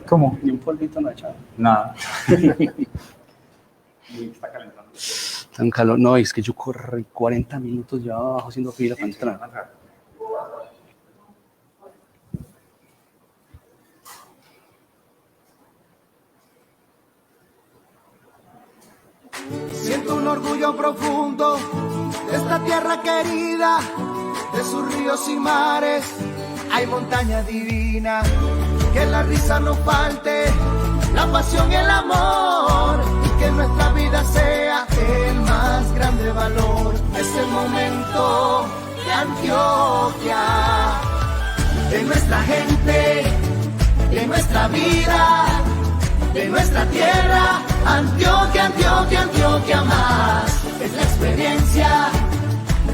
¿Cómo? Ni un polvito no ha echado. Nada. Está calentando. Tan calor. No, es que yo corrí 40 minutos ya abajo haciendo fila para entrar. Siento un orgullo profundo de esta tierra querida, de sus ríos y mares. Hay montaña divina, que la risa no falte, la pasión y el amor, y que nuestra vida sea el más grande valor. Es el momento de Antioquia, de nuestra gente, de nuestra vida, de nuestra tierra. Antioquia, Antioquia, Antioquia más. Es la experiencia,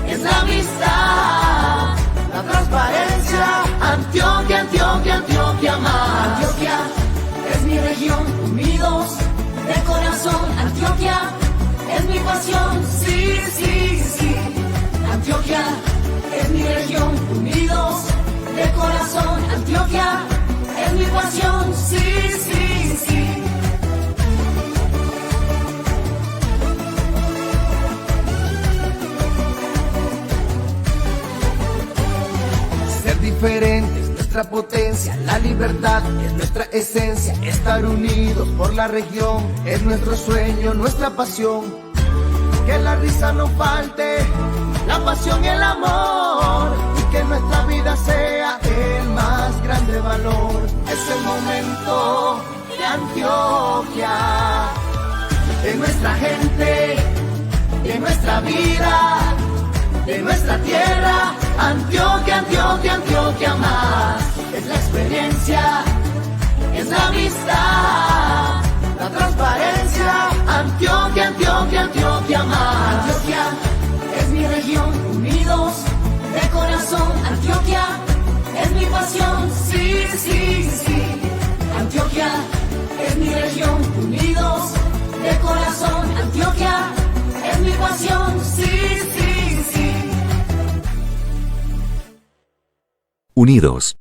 es la amistad, la transparencia. Antioquia, Antioquia, Antioquia más. Antioquia es mi región, unidos de corazón. Antioquia es mi pasión, sí, sí, sí. Antioquia es mi región, unidos de corazón. Antioquia es mi pasión, sí, sí, sí. Ser diferente es nuestra potencia, la libertad es nuestra esencia. Estar unidos por la región es nuestro sueño, nuestra pasión. Que la risa no falte, la pasión y el amor, y que nuestra vida sea el más grande valor. Es el momento de Antioquia, de nuestra gente, de nuestra vida, de nuestra tierra. Antioquia, Antioquia, Antioquia más. Es la experiencia, es la amistad, la transparencia. Antioquia, Antioquia, Antioquia más. Antioquia es mi región, unidos de corazón. Antioquia es mi pasión, sí, sí, sí. Antioquia es mi región, unidos de corazón. Antioquia es mi pasión, sí, sí, sí. Unidos.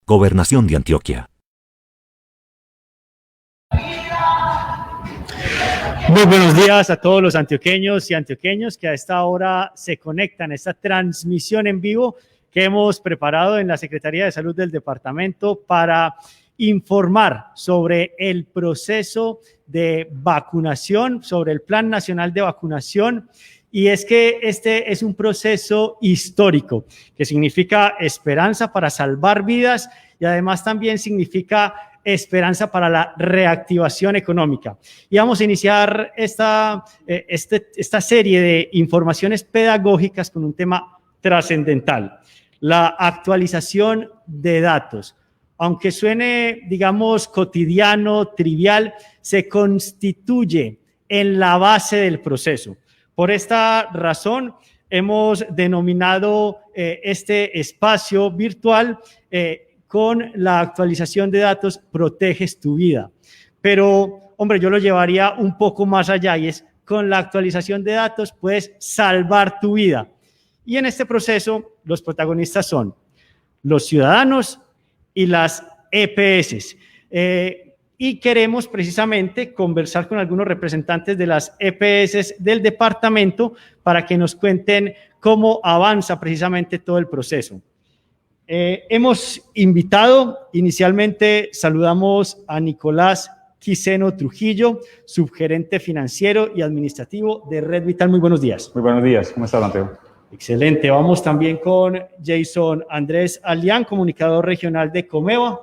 Gobernación de Antioquia. Muy buenos días a todos los antioqueños y antioqueños que a esta hora se conectan a esta transmisión en vivo que hemos preparado en la Secretaría de Salud del departamento para informar sobre el proceso de vacunación, sobre el Plan Nacional de Vacunación. Y es que este es un proceso histórico que significa esperanza para salvar vidas y además también significa esperanza para la reactivación económica. Y vamos a iniciar esta serie de informaciones pedagógicas con un tema trascendental: la actualización de datos. Aunque suene, digamos, cotidiano, trivial, se constituye en la base del proceso. Por esta razón, hemos denominado este espacio virtual con la actualización de datos Proteges tu Vida. Pero, hombre, yo lo llevaría un poco más allá y es: con la actualización de datos puedes salvar tu vida. Y en este proceso los protagonistas son los ciudadanos y las EPS. Y queremos precisamente conversar con algunos representantes de las EPS del departamento para que nos cuenten cómo avanza precisamente todo el proceso. Hemos invitado, inicialmente saludamos a Nicolás Quiseno Trujillo, subgerente financiero y administrativo de Red Vital. Muy buenos días. Muy buenos días. ¿Cómo estás, Mateo? Excelente. Vamos también con Jason Andrés Alián, comunicador regional de Comeva.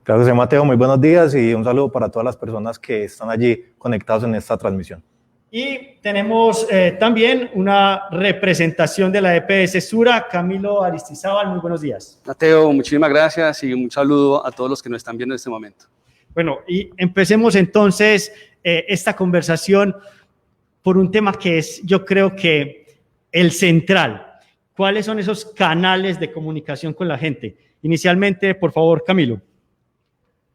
Gracias, Mateo. Muy buenos días y un saludo para todas las personas que están allí conectados en esta transmisión. Y tenemos también una representación de la EPS Sura, Camilo Aristizábal. Muy buenos días. Mateo, muchísimas gracias y un saludo a todos los que nos están viendo en este momento. Bueno, y empecemos entonces esta conversación por un tema que es, yo creo que el central. ¿Cuáles son esos canales de comunicación con la gente? Inicialmente, por favor, Camilo.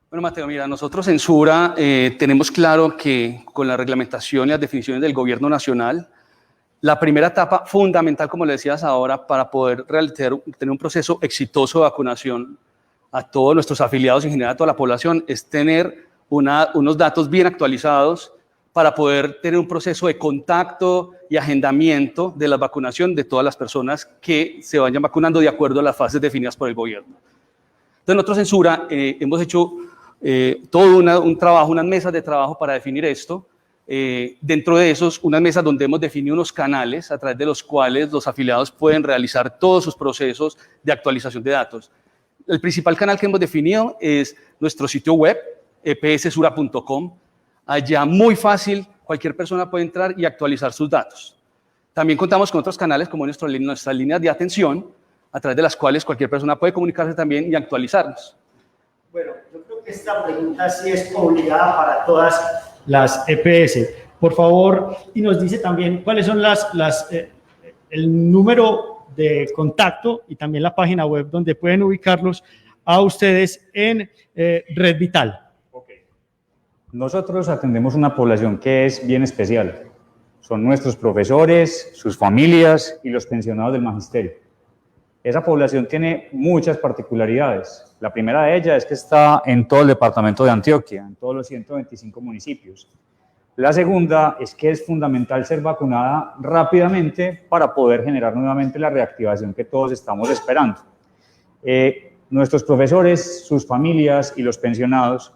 Bueno, Mateo, mira, nosotros en Sura tenemos claro que con la reglamentación y las definiciones del gobierno nacional, la primera etapa fundamental, como le decías ahora, para poder tener un proceso exitoso de vacunación a todos nuestros afiliados y en general a toda la población es tener unos datos bien actualizados para poder tener un proceso de contacto y agendamiento de la vacunación de todas las personas que se vayan vacunando de acuerdo a las fases definidas por el gobierno. Entonces nosotros en Sura hemos hecho todo un trabajo, unas mesas de trabajo para definir esto. Dentro de esos, unas mesas donde hemos definido unos canales a través de los cuales los afiliados pueden realizar todos sus procesos de actualización de datos. El principal canal que hemos definido es nuestro sitio web, epssura.com. Allá muy fácil, cualquier persona puede entrar y actualizar sus datos. También contamos con otros canales como nuestras líneas de atención, a través de las cuales cualquier persona puede comunicarse también y actualizarnos. Bueno, yo creo que esta pregunta sí es obligada para todas las EPS. Por favor, y nos dice también cuáles son el número de contacto y también la página web donde pueden ubicarlos a ustedes en Red Vital. Nosotros atendemos una población que es bien especial. Son nuestros profesores, sus familias y los pensionados del magisterio. Esa población tiene muchas particularidades. La primera de ellas es que está en todo el departamento de Antioquia, en todos los 125 municipios. La segunda es que es fundamental ser vacunada rápidamente para poder generar nuevamente la reactivación que todos estamos esperando. Nuestros profesores, sus familias y los pensionados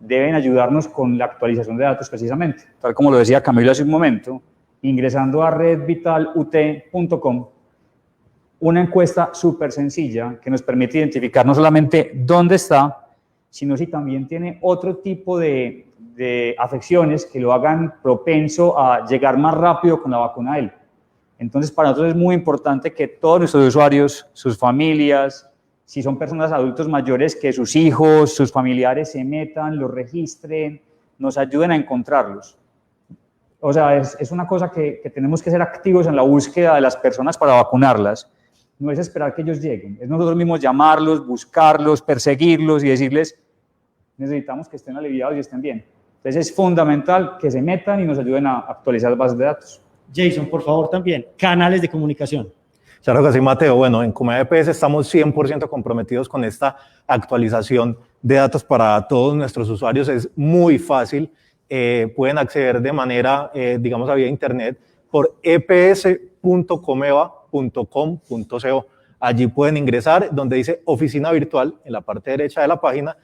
deben ayudarnos con la actualización de datos precisamente, tal como lo decía Camilo hace un momento, ingresando a redvitalut.com, una encuesta súper sencilla que nos permite identificar no solamente dónde está, sino si también tiene otro tipo de afecciones que lo hagan propenso a llegar más rápido con la vacuna a él. Entonces, para nosotros es muy importante que todos nuestros usuarios, sus familias, si son personas adultos mayores, que sus hijos, sus familiares se metan, los registren, nos ayuden a encontrarlos. O sea, es una cosa que tenemos que ser activos en la búsqueda de las personas para vacunarlas. No es esperar que ellos lleguen, es nosotros mismos llamarlos, buscarlos, perseguirlos y decirles, necesitamos que estén aliviados y estén bien. Entonces es fundamental que se metan y nos ayuden a actualizar las bases de datos. Jason, por favor, también, canales de comunicación. Claro que sí, Mateo. Bueno, en Comeda EPS estamos 100% comprometidos con esta actualización de datos para todos nuestros usuarios. Es muy fácil. Pueden acceder de manera, digamos, vía internet por eps.comeva.com.co. Allí pueden ingresar donde dice oficina virtual en la parte derecha de la página.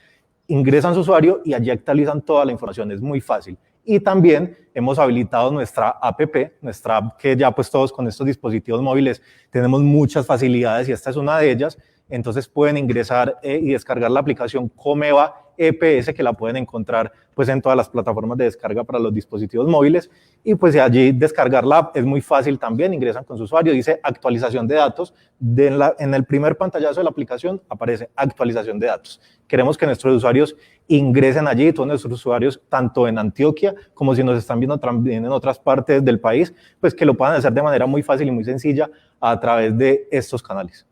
Ingresan su usuario y allí actualizan toda la información. Es muy fácil. Y también hemos habilitado nuestra app, nuestra app que ya pues todos con estos dispositivos móviles tenemos muchas facilidades y esta es una de ellas. Entonces pueden ingresar y descargar la aplicación Comeva EPS, que la pueden encontrar pues en todas las plataformas de descarga para los dispositivos móviles, y pues allí descargar la app es muy fácil también. Ingresan con su usuario, dice actualización de datos, en el primer pantallazo de la aplicación aparece actualización de datos. Queremos que nuestros usuarios ingresen allí, todos nuestros usuarios, tanto en Antioquia como si nos están viendo también en otras partes del país, pues que lo puedan hacer de manera muy fácil y muy sencilla a través de estos canales.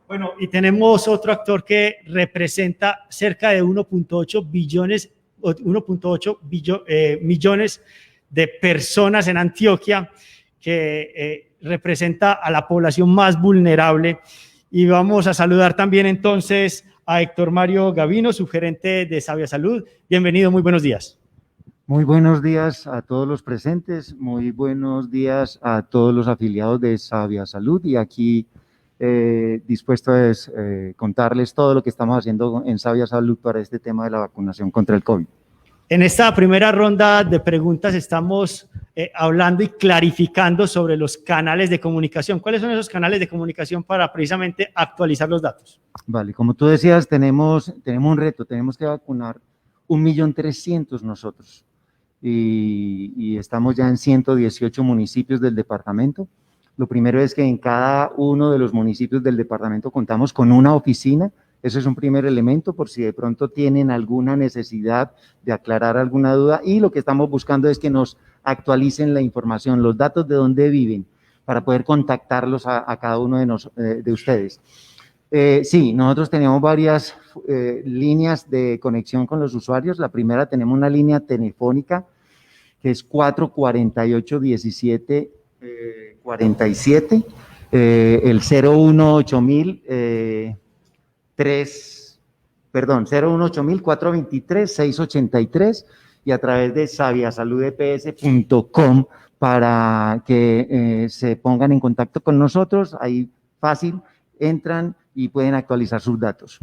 Bueno, y tenemos otro actor que representa cerca de 1.8 millones de personas en Antioquia, que representa a la población más vulnerable. Y vamos a saludar también entonces a Héctor Mario Gavino, subgerente de Sabia Salud. Bienvenido, muy buenos días. Muy buenos días a todos los presentes, muy buenos días a todos los afiliados de Sabia Salud, y aquí dispuesto a contarles todo lo que estamos haciendo en Sabia Salud para este tema de la vacunación contra el COVID. En esta primera ronda de preguntas estamos hablando y clarificando sobre los canales de comunicación. ¿Cuáles son esos canales de comunicación para precisamente actualizar los datos? Vale, como tú decías, tenemos un reto, tenemos que vacunar 1.300.000 nosotros, y estamos ya en 118 municipios del departamento. Lo primero es que en cada uno de los municipios del departamento contamos con una oficina. Ese es un primer elemento por si de pronto tienen alguna necesidad de aclarar alguna duda, y lo que estamos buscando es que nos actualicen la información, los datos de dónde viven, para poder contactarlos a cada uno de ustedes. Sí, nosotros tenemos varias líneas de conexión con los usuarios. La primera, tenemos una línea telefónica que es 448-1747, el 018.000 3 perdón, 018.423.683 y a través de sabiasaludeps.com para que se pongan en contacto con nosotros. Ahí fácil, entran y pueden actualizar sus datos.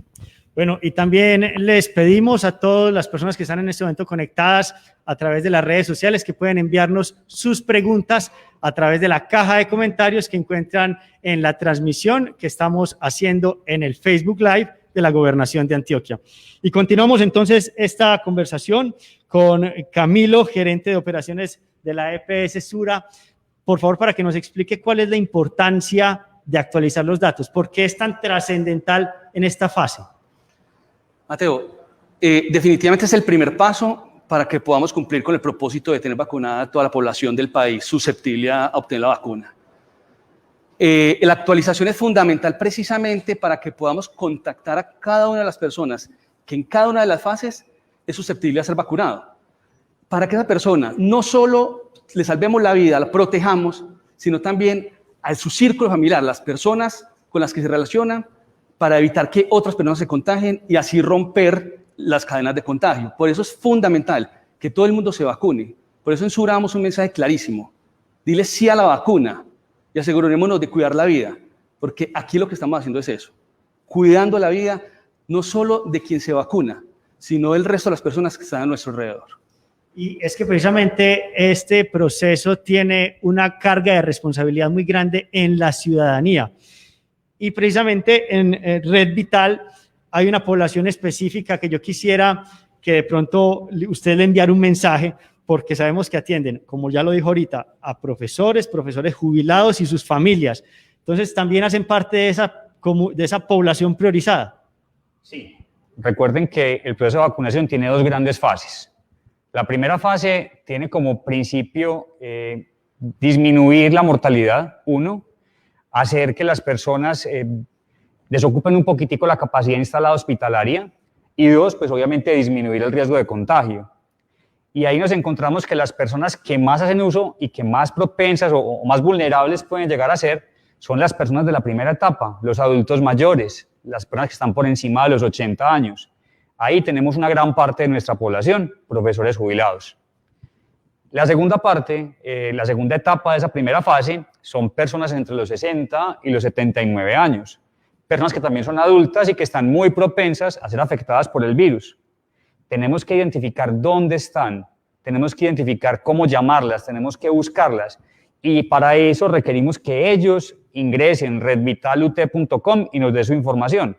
Bueno, y también les pedimos a todas las personas que están en este momento conectadas a través de las redes sociales que pueden enviarnos sus preguntas a través de la caja de comentarios que encuentran en la transmisión que estamos haciendo en el Facebook Live de la Gobernación de Antioquia. Y continuamos entonces esta conversación con Camilo, gerente de operaciones de la EPS Sura. Por favor, para que nos explique cuál es la importancia de actualizar los datos, ¿por qué es tan trascendental en esta fase? Mateo, definitivamente es el primer paso para que podamos cumplir con el propósito de tener vacunada a toda la población del país susceptible a obtener la vacuna. La actualización es fundamental precisamente para que podamos contactar a cada una de las personas que en cada una de las fases es susceptible a ser vacunado. Para que esa persona no solo le salvemos la vida, la protejamos, sino también a su círculo familiar, las personas con las que se relacionan, para evitar que otras personas se contagien y así romper las cadenas de contagio. Por eso es fundamental que todo el mundo se vacune. Por eso en Sura damos un mensaje clarísimo. Dile sí a la vacuna y asegurémonos de cuidar la vida, porque aquí lo que estamos haciendo es eso, cuidando la vida no solo de quien se vacuna, sino del resto de las personas que están a nuestro alrededor. Y es que precisamente este proceso tiene una carga de responsabilidad muy grande en la ciudadanía. Y precisamente en Red Vital hay una población específica que yo quisiera que de pronto usted le enviara un mensaje, porque sabemos que atienden, como ya lo dijo ahorita, a profesores jubilados y sus familias. Entonces, también hacen parte de esa población priorizada. Sí. Recuerden que el proceso de vacunación tiene dos grandes fases. La primera fase tiene como principio disminuir la mortalidad, uno, hacer que las personas desocupen un poquitico la capacidad instalada hospitalaria y dos, pues obviamente disminuir el riesgo de contagio. Y ahí nos encontramos que las personas que más hacen uso y que más propensas o más vulnerables pueden llegar a ser son las personas de la primera etapa, los adultos mayores, las personas que están por encima de los 80 años. Ahí tenemos una gran parte de nuestra población, profesores jubilados. La segunda parte, la segunda etapa de esa primera fase son personas entre los 60 y los 79 años, personas que también son adultas y que están muy propensas a ser afectadas por el virus. Tenemos que identificar dónde están, tenemos que identificar cómo llamarlas, tenemos que buscarlas y para eso requerimos que ellos ingresen en redvitalut.com y nos den su información.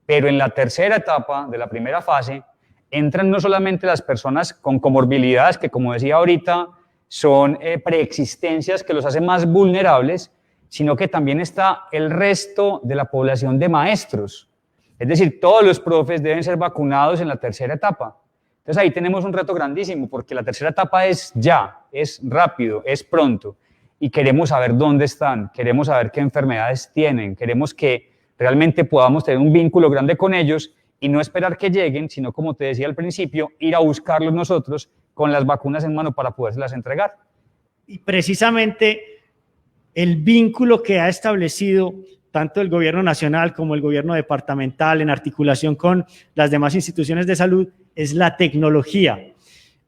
Pero en la tercera etapa de la primera fase entran no solamente las personas con comorbilidades, que como decía ahorita, son preexistencias que los hacen más vulnerables, sino que también está el resto de la población de maestros. Es decir, todos los profes deben ser vacunados en la tercera etapa. Entonces ahí tenemos un reto grandísimo, porque la tercera etapa es ya, es rápido, es pronto, y queremos saber dónde están, queremos saber qué enfermedades tienen, queremos que realmente podamos tener un vínculo grande con ellos y no esperar que lleguen, sino, como te decía al principio, ir a buscarlos nosotros con las vacunas en mano para podérselas entregar. Y precisamente el vínculo que ha establecido tanto el gobierno nacional como el gobierno departamental en articulación con las demás instituciones de salud es la tecnología.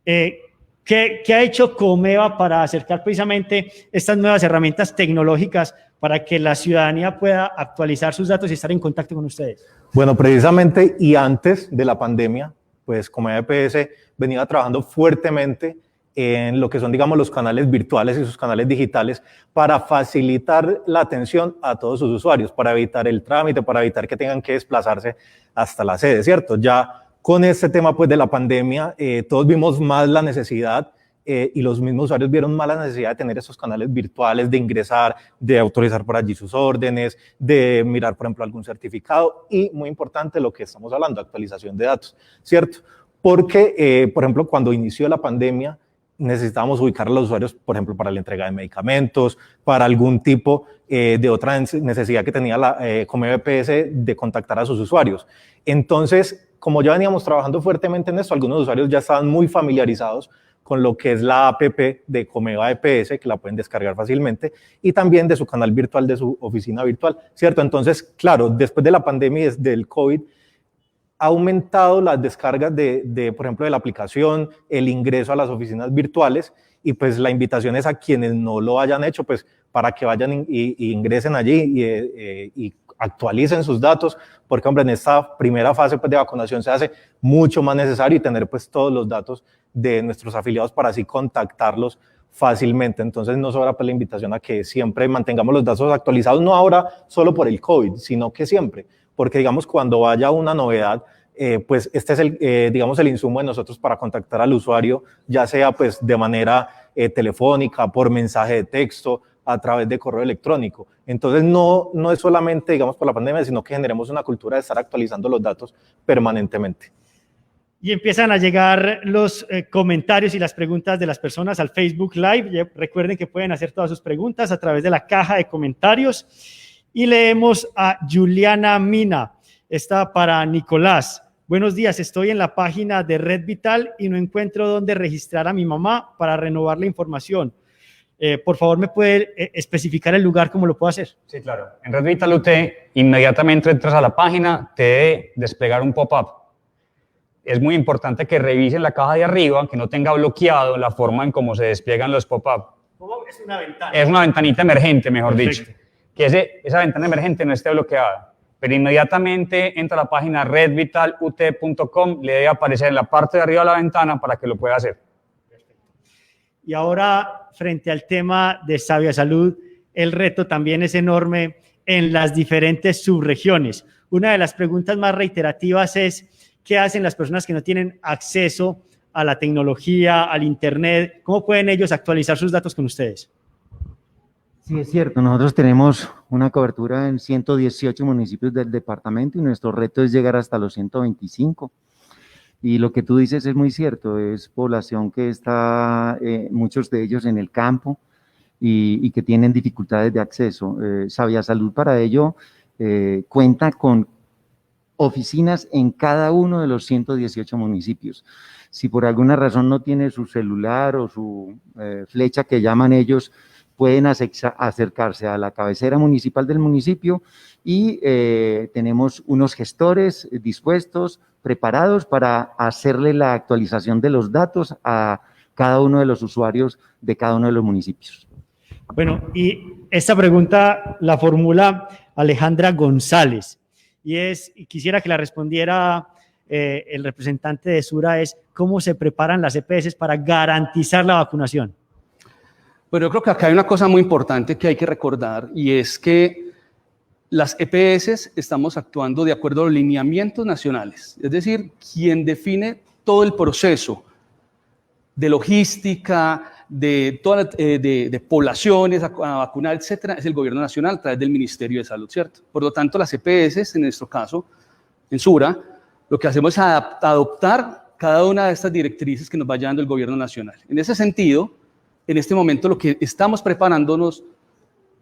¿Qué ha hecho Comeva para acercar precisamente estas nuevas herramientas tecnológicas para que la ciudadanía pueda actualizar sus datos y estar en contacto con ustedes? Bueno, precisamente y antes de la pandemia, pues Comeva EPS venía trabajando fuertemente en lo que son, digamos, los canales virtuales y sus canales digitales para facilitar la atención a todos sus usuarios, para evitar el trámite, para evitar que tengan que desplazarse hasta la sede, ¿cierto? Ya con este tema pues, de la pandemia, todos vimos más la necesidad y los mismos usuarios vieron más la necesidad de tener esos canales virtuales, de ingresar, de autorizar por allí sus órdenes, de mirar, por ejemplo, algún certificado y, muy importante, lo que estamos hablando, actualización de datos, ¿cierto? Porque, por ejemplo, cuando inició la pandemia, necesitábamos ubicar a los usuarios, por ejemplo, para la entrega de medicamentos, para algún tipo de otra necesidad que tenía la Comeva EPS de contactar a sus usuarios. Entonces, como ya veníamos trabajando fuertemente en esto, algunos usuarios ya estaban muy familiarizados con lo que es la app de Comeva EPS, que la pueden descargar fácilmente, y también de su canal virtual, de su oficina virtual, ¿cierto? Entonces, claro, después de la pandemia y desde el COVID, ha aumentado las descargas por ejemplo, de la aplicación, el ingreso a las oficinas virtuales, y pues la invitación es a quienes no lo hayan hecho, pues para que vayan y ingresen allí y actualicen sus datos, porque hombre, en esta primera fase pues, de vacunación se hace mucho más necesario y tener pues todos los datos de nuestros afiliados para así contactarlos fácilmente. Entonces no sobra pues la invitación a que siempre mantengamos los datos actualizados, no ahora solo por el COVID, sino que siempre, porque digamos cuando vaya una novedad, pues este es digamos el insumo de nosotros para contactar al usuario, ya sea pues de manera telefónica, por mensaje de texto, a través de correo electrónico. Entonces no es solamente digamos por la pandemia, sino que generemos una cultura de estar actualizando los datos permanentemente. Y empiezan a llegar los comentarios y las preguntas de las personas al Facebook Live. Recuerden que pueden hacer todas sus preguntas a través de la caja de comentarios. Y leemos a Juliana Mina. Está para Nicolás. Buenos días, estoy en la página de Red Vital y no encuentro dónde registrar a mi mamá para renovar la información. Por favor, ¿me puede especificar el lugar cómo lo puedo hacer? Sí, claro. En Red Vital UT, inmediatamente entras a la página, te debe desplegar un pop-up. Es muy importante que revisen la caja de arriba, que no tenga bloqueado la forma en cómo se despliegan los pop-up. Es una ventana. Es una ventanita emergente, mejor Perfecto. dicho. Que esa ventana emergente no esté bloqueada. Pero inmediatamente entra a la página redvitalut.com, le debe aparecer en la parte de arriba de la ventana para que lo pueda hacer. Y ahora, frente al tema de Sabia Salud, el reto también es enorme en las diferentes subregiones. Una de las preguntas más reiterativas es, ¿qué hacen las personas que no tienen acceso a la tecnología, al Internet? ¿Cómo pueden ellos actualizar sus datos con ustedes? Sí, es cierto. Nosotros tenemos una cobertura en 118 municipios del departamento y nuestro reto es llegar hasta los 125. Y lo que tú dices es muy cierto, es población que está, muchos de ellos en el campo y que tienen dificultades de acceso. Sabia Salud para ello cuenta con oficinas en cada uno de los 118 municipios. Si por alguna razón no tiene su celular o su flecha que llaman ellos, pueden acercarse a la cabecera municipal del municipio y tenemos unos gestores dispuestos, preparados para hacerle la actualización de los datos a cada uno de los usuarios de cada uno de los municipios. Bueno, y esta pregunta la formula Alejandra González y quisiera que la respondiera el representante de Sura, es ¿cómo se preparan las EPS para garantizar la vacunación? Bueno, yo creo que acá hay una cosa muy importante que hay que recordar y es que las EPS estamos actuando de acuerdo a los lineamientos nacionales, es decir, quien define todo el proceso de logística, de poblaciones a vacunar, etcétera, es el gobierno nacional a través del Ministerio de Salud, ¿cierto? Por lo tanto, las EPS, en nuestro caso, en Sura, lo que hacemos es adoptar cada una de estas directrices que nos vaya dando el gobierno nacional. En ese sentido, en este momento lo que estamos preparándonos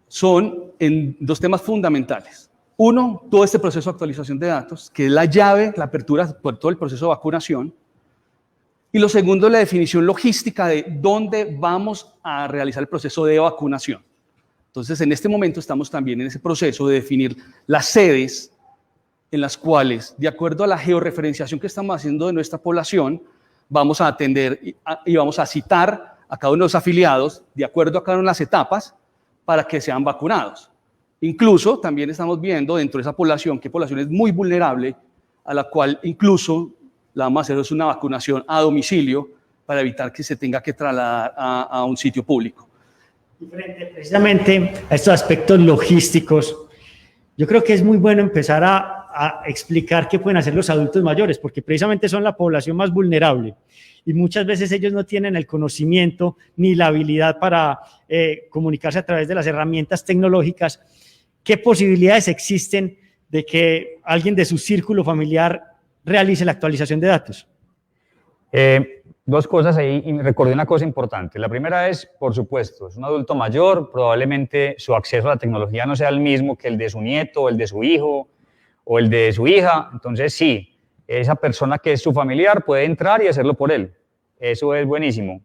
son en dos temas fundamentales. Uno, todo este proceso de actualización de datos, que es la llave, la apertura por todo el proceso de vacunación. Y lo segundo, la definición logística de dónde vamos a realizar el proceso de vacunación. Entonces, en este momento estamos también en ese proceso de definir las sedes en las cuales, de acuerdo a la georreferenciación que estamos haciendo de nuestra población, vamos a atender y vamos a citar a cada uno de los afiliados, de acuerdo a cada una de las etapas, para que sean vacunados. Incluso también estamos viendo dentro de esa población, que población es muy vulnerable, a la cual incluso la vamos a hacer es una vacunación a domicilio para evitar que se tenga que trasladar a un sitio público. Y frente precisamente a estos aspectos logísticos, yo creo que es muy bueno empezar a explicar qué pueden hacer los adultos mayores, porque precisamente son la población más vulnerable y muchas veces ellos no tienen el conocimiento ni la habilidad para comunicarse a través de las herramientas tecnológicas. ¿Qué posibilidades existen de que alguien de su círculo familiar realice la actualización de datos? Dos cosas ahí, y recordé una cosa importante. La primera es, por supuesto, es un adulto mayor, probablemente su acceso a la tecnología no sea el mismo que el de su nieto, o el de su hijo, o el de su hija. Entonces, sí, esa persona que es su familiar puede entrar y hacerlo por él. Eso es buenísimo.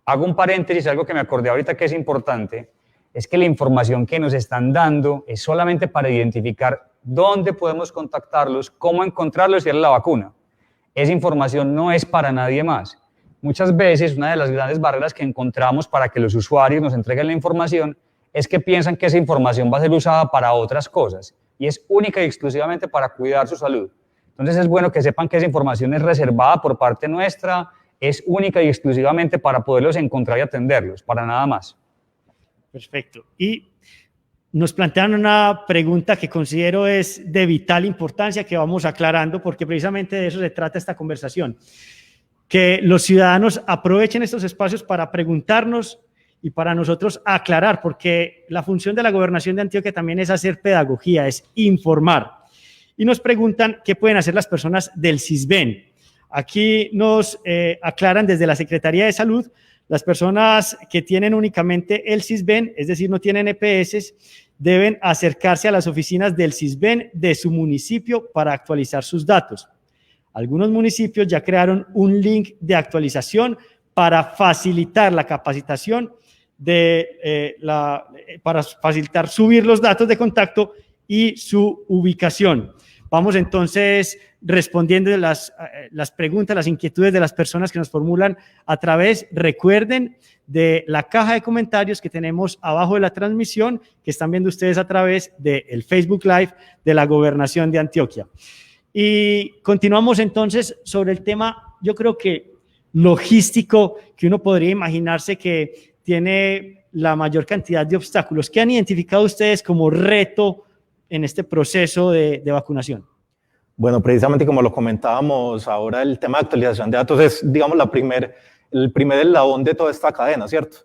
Hago un paréntesis, algo que me acordé ahorita que es importante. es que la información que nos están dando es solamente para identificar dónde podemos contactarlos, cómo encontrarlos y darle la vacuna. Esa información no es para nadie más. Muchas veces una de las grandes barreras que encontramos para que los usuarios nos entreguen la información es que piensan que esa información va a ser usada para otras cosas y es única y exclusivamente para cuidar su salud. Entonces es bueno que sepan que esa información es reservada por parte nuestra, es única y exclusivamente para poderlos encontrar y atenderlos, para nada más. Perfecto. Y nos plantean una pregunta que considero es de vital importancia, que vamos aclarando, porque precisamente de eso se trata esta conversación. Que los ciudadanos aprovechen estos espacios para preguntarnos y para nosotros aclarar, porque la función de la Gobernación de Antioquia también es hacer pedagogía, es informar. Y nos preguntan qué pueden hacer las personas del CISBEN. Aquí nos aclaran desde la Secretaría de Salud, las personas que tienen únicamente el CISBEN, es decir, no tienen EPS, deben acercarse a las oficinas del CISBEN de su municipio para actualizar sus datos. Algunos municipios ya crearon un link de actualización para facilitar la capacitación, para facilitar subir los datos de contacto y su ubicación. Vamos entonces respondiendo las preguntas, las inquietudes de las personas que nos formulan a través, recuerden, de la caja de comentarios que tenemos abajo de la transmisión, que están viendo ustedes a través del Facebook Live de la Gobernación de Antioquia. Y continuamos entonces sobre el tema, yo creo que logístico, que uno podría imaginarse que tiene la mayor cantidad de obstáculos. ¿Qué han identificado ustedes como reto en este proceso de vacunación? Bueno, precisamente como lo comentábamos ahora, el tema de actualización de datos es, digamos, el primer eslabón de toda esta cadena, ¿cierto?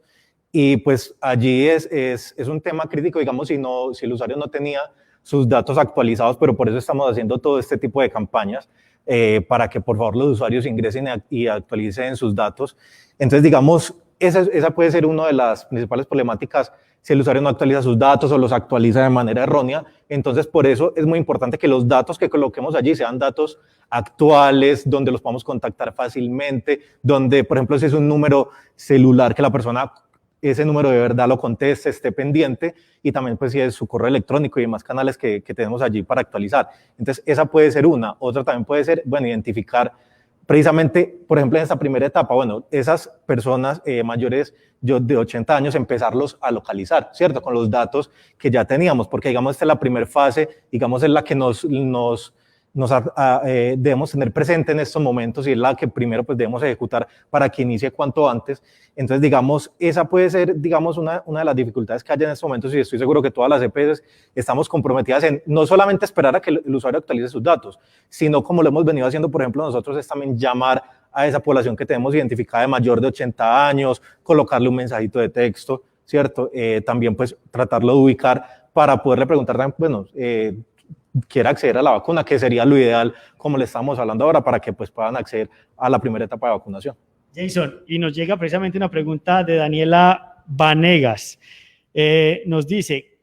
Y pues allí es un tema crítico, digamos, si el usuario no tenía sus datos actualizados, pero por eso estamos haciendo todo este tipo de campañas, para que por favor los usuarios ingresen y actualicen sus datos. Entonces, digamos, esa puede ser una de las principales problemáticas si el usuario no actualiza sus datos o los actualiza de manera errónea. Entonces, por eso es muy importante que los datos que coloquemos allí sean datos actuales, donde los podamos contactar fácilmente, donde, por ejemplo, si es un número celular, que la persona ese número de verdad lo conteste, esté pendiente, y también pues si es su correo electrónico y demás canales que tenemos allí para actualizar. Entonces, esa puede ser una. Otra también puede ser, bueno, identificar precisamente, por ejemplo, en esta primera etapa, bueno, esas personas mayores de 80 años, empezarlos a localizar, ¿cierto? Con los datos que ya teníamos, porque digamos esta es la primera fase, digamos es la que debemos tener presente en estos momentos y es la que primero pues debemos ejecutar para que inicie cuanto antes. Entonces, digamos, esa puede ser, digamos, una de las dificultades que hay en estos momentos, y estoy seguro que todas las EPS estamos comprometidas en no solamente esperar a que el usuario actualice sus datos, sino como lo hemos venido haciendo, por ejemplo, nosotros, es también llamar a esa población que tenemos identificada de mayor de 80 años, colocarle un mensajito de texto, ¿cierto? También pues tratarlo de ubicar para poderle preguntar, bueno, quiere acceder a la vacuna, que sería lo ideal, como le estamos hablando ahora, para que pues puedan acceder a la primera etapa de vacunación. Jason, y nos llega precisamente una pregunta de Daniela Vanegas. Nos dice,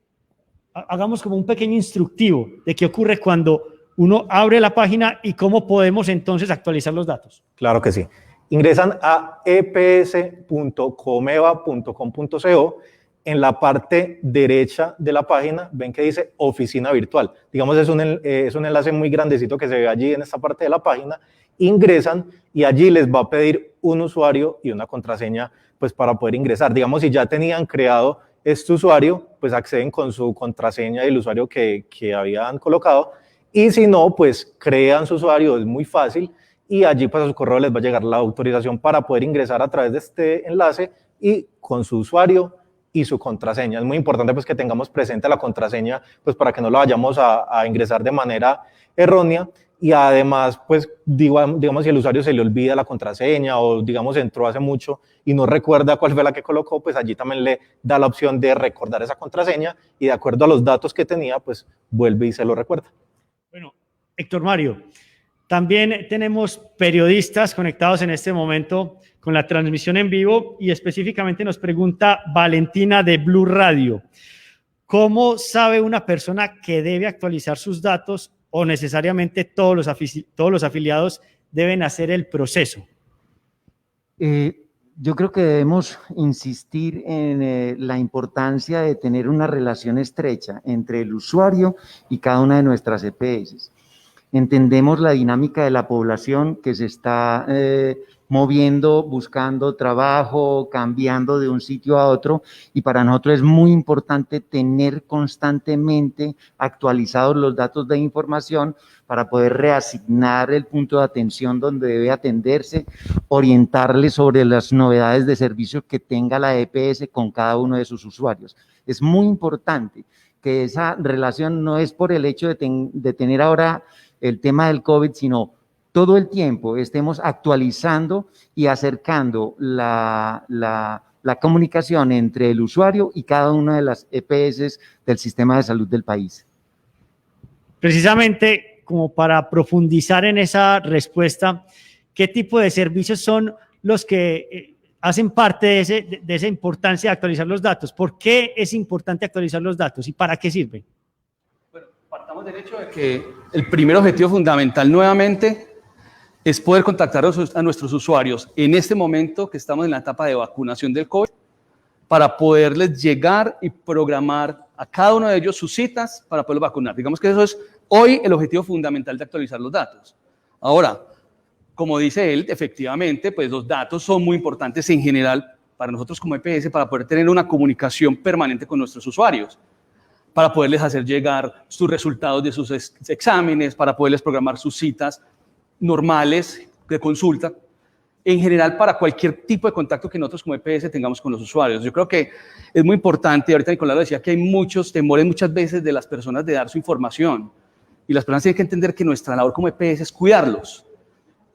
hagamos como un pequeño instructivo de qué ocurre cuando uno abre la página y cómo podemos entonces actualizar los datos. Claro que sí. Ingresan a eps.comeva.com.co. En la parte derecha de la página ven que dice oficina virtual. Digamos, es un enlace muy grandecito que se ve allí en esta parte de la página. Ingresan y allí les va a pedir un usuario y una contraseña pues para poder ingresar. Digamos, si ya tenían creado este usuario, pues acceden con su contraseña y el usuario que habían colocado. Y si no, pues crean su usuario, es muy fácil, y allí pues a su correo les va a llegar la autorización para poder ingresar a través de este enlace y con su usuario y su contraseña. Es muy importante pues que tengamos presente la contraseña pues para que no la vayamos a ingresar de manera errónea, y además pues digamos si el usuario se le olvida la contraseña o digamos entró hace mucho y no recuerda cuál fue la que colocó, pues allí también le da la opción de recordar esa contraseña y de acuerdo a los datos que tenía pues vuelve y se lo recuerda. Bueno, Héctor Mario, también tenemos periodistas conectados en este momento con la transmisión en vivo, y específicamente nos pregunta Valentina de Blue Radio, ¿cómo sabe una persona que debe actualizar sus datos o necesariamente todos los afiliados deben hacer el proceso? Yo creo que debemos insistir en la importancia de tener una relación estrecha entre el usuario y cada una de nuestras EPS. Entendemos la dinámica de la población que se está moviendo, buscando trabajo, cambiando de un sitio a otro, y para nosotros es muy importante tener constantemente actualizados los datos de información para poder reasignar el punto de atención donde debe atenderse, orientarle sobre las novedades de servicios que tenga la EPS con cada uno de sus usuarios. Es muy importante que esa relación no es por el hecho de tener ahora el tema del COVID, sino todo el tiempo estemos actualizando y acercando la comunicación entre el usuario y cada una de las EPS del sistema de salud del país. Precisamente como para profundizar en esa respuesta, ¿qué tipo de servicios son los que hacen parte de esa importancia de actualizar los datos? ¿Por qué es importante actualizar los datos y para qué sirve? Bueno, partamos del hecho de que el primer objetivo fundamental nuevamente es poder contactar a nuestros usuarios en este momento que estamos en la etapa de vacunación del COVID para poderles llegar y programar a cada uno de ellos sus citas para poderlos vacunar. Digamos que eso es hoy el objetivo fundamental de actualizar los datos. Ahora, como dice él, efectivamente, pues los datos son muy importantes en general para nosotros como EPS para poder tener una comunicación permanente con nuestros usuarios, para poderles hacer llegar sus resultados de sus exámenes, para poderles programar sus citas normales de consulta, en general para cualquier tipo de contacto que nosotros como EPS tengamos con los usuarios. Yo creo que es muy importante, ahorita Nicolás lo decía, que hay muchos temores muchas veces de las personas de dar su información, y las personas tienen que entender que nuestra labor como EPS es cuidarlos,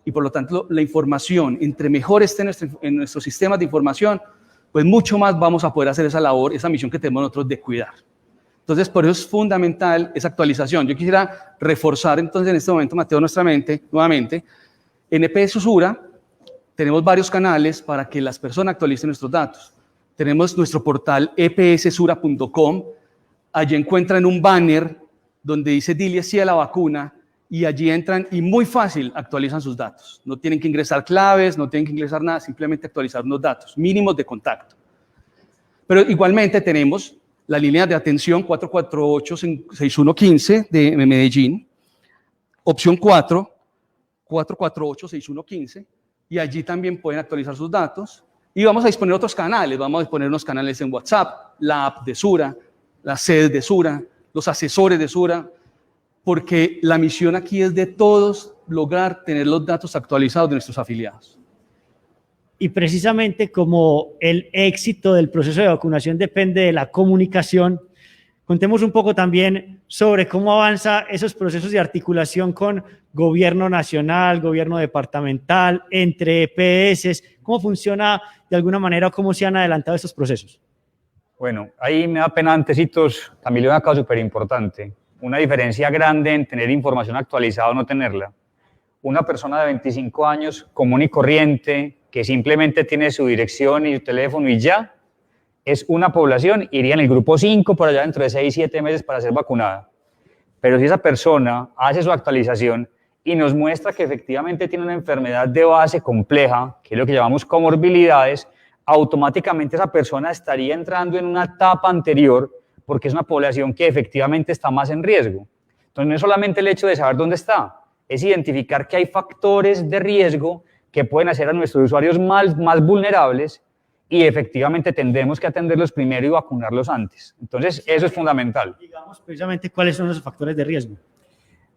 y por lo tanto la información, entre mejor esté en nuestros sistemas de información, pues mucho más vamos a poder hacer esa labor, esa misión que tenemos nosotros de cuidar. Entonces, por eso es fundamental esa actualización. Yo quisiera reforzar entonces en este momento, Mateo, nuevamente, en EPS Usura tenemos varios canales para que las personas actualicen nuestros datos. Tenemos nuestro portal epsesura.com, allí encuentran un banner donde dice dile sí a la vacuna, y allí entran y muy fácil actualizan sus datos. No tienen que ingresar claves, no tienen que ingresar nada, simplemente actualizar unos datos mínimos de contacto. Pero igualmente tenemos la línea de atención 448-6115 de Medellín, opción 4, 448-6115, y allí también pueden actualizar sus datos. Y vamos a disponer otros canales, vamos a disponer unos canales en WhatsApp, la app de Sura, las sedes de Sura, los asesores de Sura, porque la misión aquí es de todos lograr tener los datos actualizados de nuestros afiliados. Y precisamente como el éxito del proceso de vacunación depende de la comunicación, contemos un poco también sobre cómo avanza esos procesos de articulación con gobierno nacional, gobierno departamental, entre EPS, cómo funciona de alguna manera o cómo se han adelantado estos procesos. Bueno, ahí me da pena antecitos, también le doy una cosa súper importante. Una diferencia grande en tener información actualizada o no tenerla. Una persona de 25 años común y corriente que simplemente tiene su dirección y su teléfono y ya, es una población, iría en el grupo 5 por allá dentro de 6, 7 meses para ser vacunada. Pero si esa persona hace su actualización y nos muestra que efectivamente tiene una enfermedad de base compleja, que es lo que llamamos comorbilidades, automáticamente esa persona estaría entrando en una etapa anterior porque es una población que efectivamente está más en riesgo. Entonces no es solamente el hecho de saber dónde está, es identificar que hay factores de riesgo que pueden hacer a nuestros usuarios más vulnerables y efectivamente tendremos que atenderlos primero y vacunarlos antes. Entonces eso es fundamental. Digamos precisamente cuáles son esos factores de riesgo.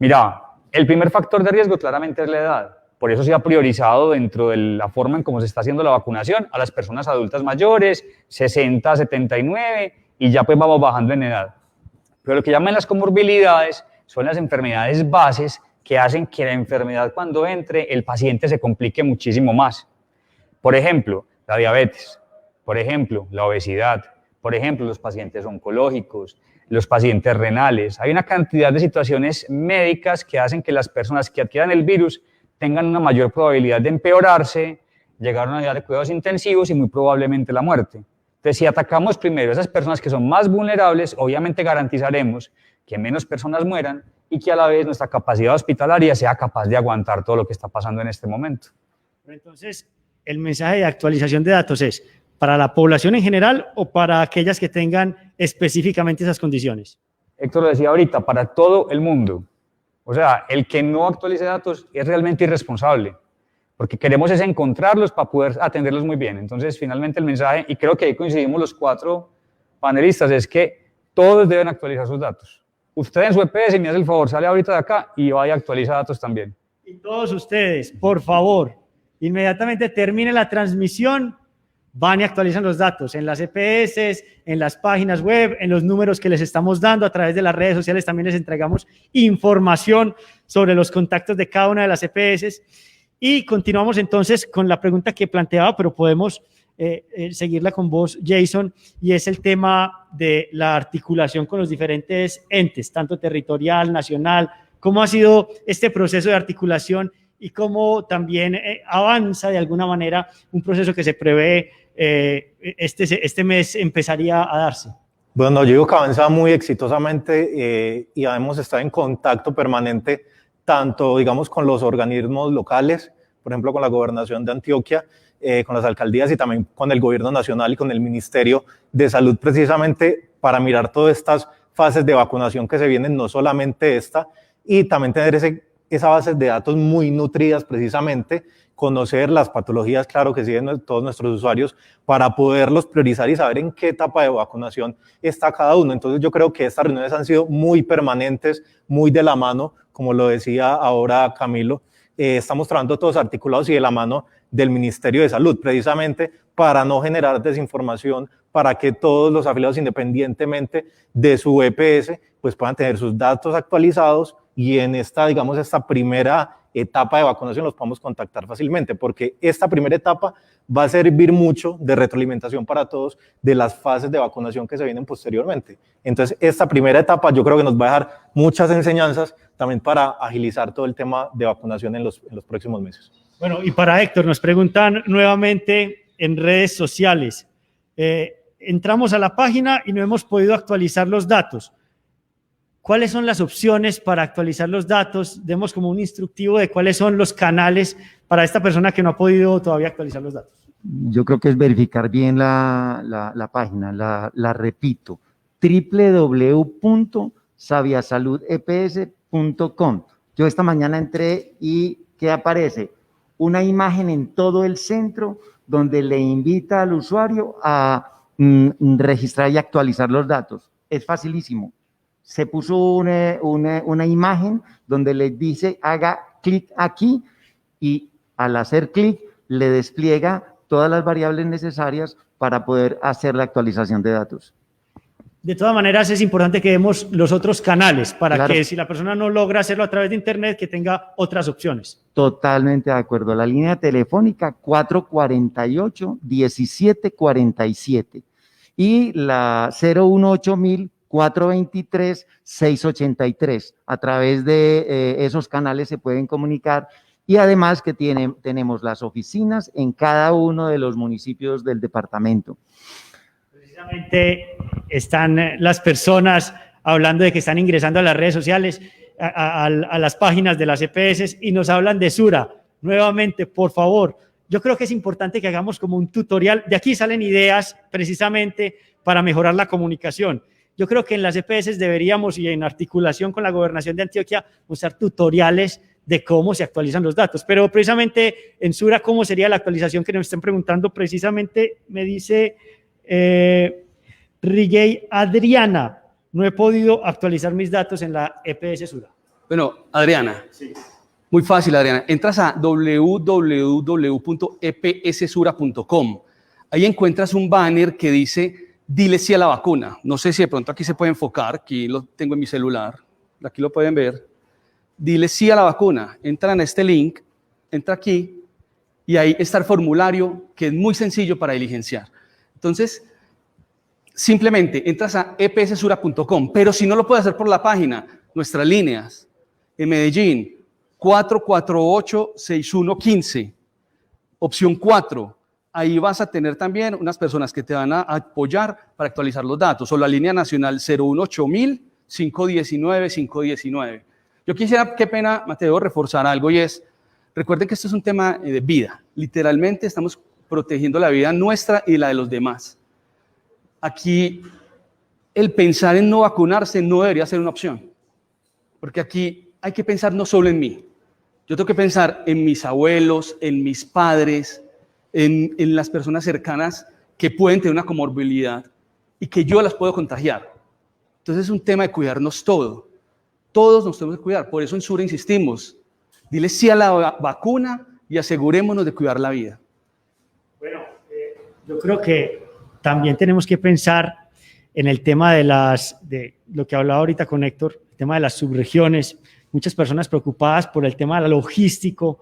Mira, el primer factor de riesgo claramente es la edad. Por eso se ha priorizado dentro de la forma en cómo se está haciendo la vacunación a las personas adultas mayores, 60 a 79, y ya pues vamos bajando en edad. Pero lo que llaman las comorbilidades son las enfermedades bases que hacen que la enfermedad cuando entre el paciente se complique muchísimo más. Por ejemplo, la diabetes, por ejemplo, la obesidad, por ejemplo, los pacientes oncológicos, los pacientes renales. Hay una cantidad de situaciones médicas que hacen que las personas que adquieran el virus tengan una mayor probabilidad de empeorarse, llegar a una unidad de cuidados intensivos y muy probablemente la muerte. Entonces, si atacamos primero a esas personas que son más vulnerables, obviamente garantizaremos que menos personas mueran y que a la vez nuestra capacidad hospitalaria sea capaz de aguantar todo lo que está pasando en este momento. Pero entonces, el mensaje de actualización de datos es para la población en general o para aquellas que tengan específicamente esas condiciones. Héctor lo decía ahorita, para todo el mundo. O sea, el que no actualice datos es realmente irresponsable, porque queremos es encontrarlos para poder atenderlos muy bien. Entonces, finalmente el mensaje, y creo que ahí coincidimos los 4 panelistas, es que todos deben actualizar sus datos. Usted en su EPS, me hace el favor, sale ahorita de acá y vaya a actualizar datos también. Y todos ustedes, por favor, inmediatamente termine la transmisión, van y actualizan los datos en las EPS, en las páginas web, en los números que les estamos dando a través de las redes sociales. También les entregamos información sobre los contactos de cada una de las EPS. Y continuamos entonces con la pregunta que planteaba, pero podemos seguirla con vos, Jason, y es el tema de la articulación con los diferentes entes, tanto territorial, nacional. ¿Cómo ha sido este proceso de articulación y cómo también avanza de alguna manera un proceso que se prevé este mes empezaría a darse? Bueno, yo digo que avanza muy exitosamente y hemos estado en contacto permanente tanto, digamos, con los organismos locales, por ejemplo, con la Gobernación de Antioquia, con las alcaldías y también con el Gobierno Nacional y con el Ministerio de Salud, precisamente para mirar todas estas fases de vacunación que se vienen, no solamente esta, y también tener esa base de datos muy nutridas precisamente, conocer las patologías, claro que sí, de todos nuestros usuarios, para poderlos priorizar y saber en qué etapa de vacunación está cada uno. Entonces yo creo que estas reuniones han sido muy permanentes, muy de la mano, como lo decía ahora Camilo, estamos trabajando todos articulados y de la mano del Ministerio de Salud, precisamente para no generar desinformación, para que todos los afiliados, independientemente de su EPS, pues puedan tener sus datos actualizados y en esta, digamos, esta primera etapa de vacunación los podamos contactar fácilmente, porque esta primera etapa va a servir mucho de retroalimentación para todos de las fases de vacunación que se vienen posteriormente. Entonces, esta primera etapa yo creo que nos va a dejar muchas enseñanzas también para agilizar todo el tema de vacunación en los próximos meses. Bueno, y para Héctor, nos preguntan nuevamente en redes sociales. Entramos a la página y no hemos podido actualizar los datos. ¿Cuáles son las opciones para actualizar los datos? Demos como un instructivo de cuáles son los canales para esta persona que no ha podido todavía actualizar los datos. Yo creo que es verificar bien la página, la repito, www.sabiasaludeps.com. Yo esta mañana entré y ¿qué aparece? Una imagen en todo el centro donde le invita al usuario a registrar y actualizar los datos. Es facilísimo. Se puso una imagen donde le dice haga clic aquí y al hacer clic le despliega todas las variables necesarias para poder hacer la actualización de datos. De todas maneras, es importante que demos los otros canales para Claro. que si la persona no logra hacerlo a través de Internet, que tenga otras opciones. Totalmente de acuerdo. La línea telefónica 448-1747 y la 018-423-683. A través de esos canales se pueden comunicar y además que tenemos las oficinas en cada uno de los municipios del departamento. Precisamente están las personas hablando de que están ingresando a las redes sociales, a las páginas de las EPS y nos hablan de Sura. Nuevamente, por favor, yo creo que es importante que hagamos como un tutorial. De aquí salen ideas precisamente para mejorar la comunicación. Yo creo que en las EPS deberíamos, y en articulación con la Gobernación de Antioquia, mostrar tutoriales de cómo se actualizan los datos. Pero precisamente en Sura, ¿cómo sería la actualización que nos están preguntando? Precisamente me dice Rigey Adriana, no he podido actualizar mis datos en la EPS Sura. Bueno, Adriana, Sí. muy fácil, Adriana. Entras a www.epssura.com. Ahí encuentras un banner que dice dile sí a la vacuna. No sé si de pronto aquí se puede enfocar, aquí lo tengo en mi celular, aquí lo pueden ver. Dile sí a la vacuna. Entran a este link, entra aquí y ahí está el formulario que es muy sencillo para diligenciar. Entonces, simplemente entras a epssura.com, pero si no lo puedes hacer por la página, nuestras líneas en Medellín, 448-6115, opción 4. Ahí vas a tener también unas personas que te van a apoyar para actualizar los datos, o la línea nacional 018-519-519. Yo quisiera, qué pena, Mateo, reforzar algo y es, Recuerden que esto es un tema de vida. Literalmente estamos protegiendo la vida nuestra y la de los demás. Aquí el pensar en no vacunarse no debería ser una opción, porque aquí hay que pensar no solo en mí. Yo tengo que pensar en mis abuelos, en mis padres, en las personas cercanas que pueden tener una comorbilidad y que yo las puedo contagiar. Entonces es un tema de cuidarnos todos. Todos nos tenemos que cuidar. Por eso en Sura insistimos. Dile sí a la vacuna y asegurémonos de cuidar la vida. Bueno, yo creo que también tenemos que pensar en el tema de lo que hablaba ahorita con Héctor, el tema de las subregiones. Muchas personas preocupadas por el tema logístico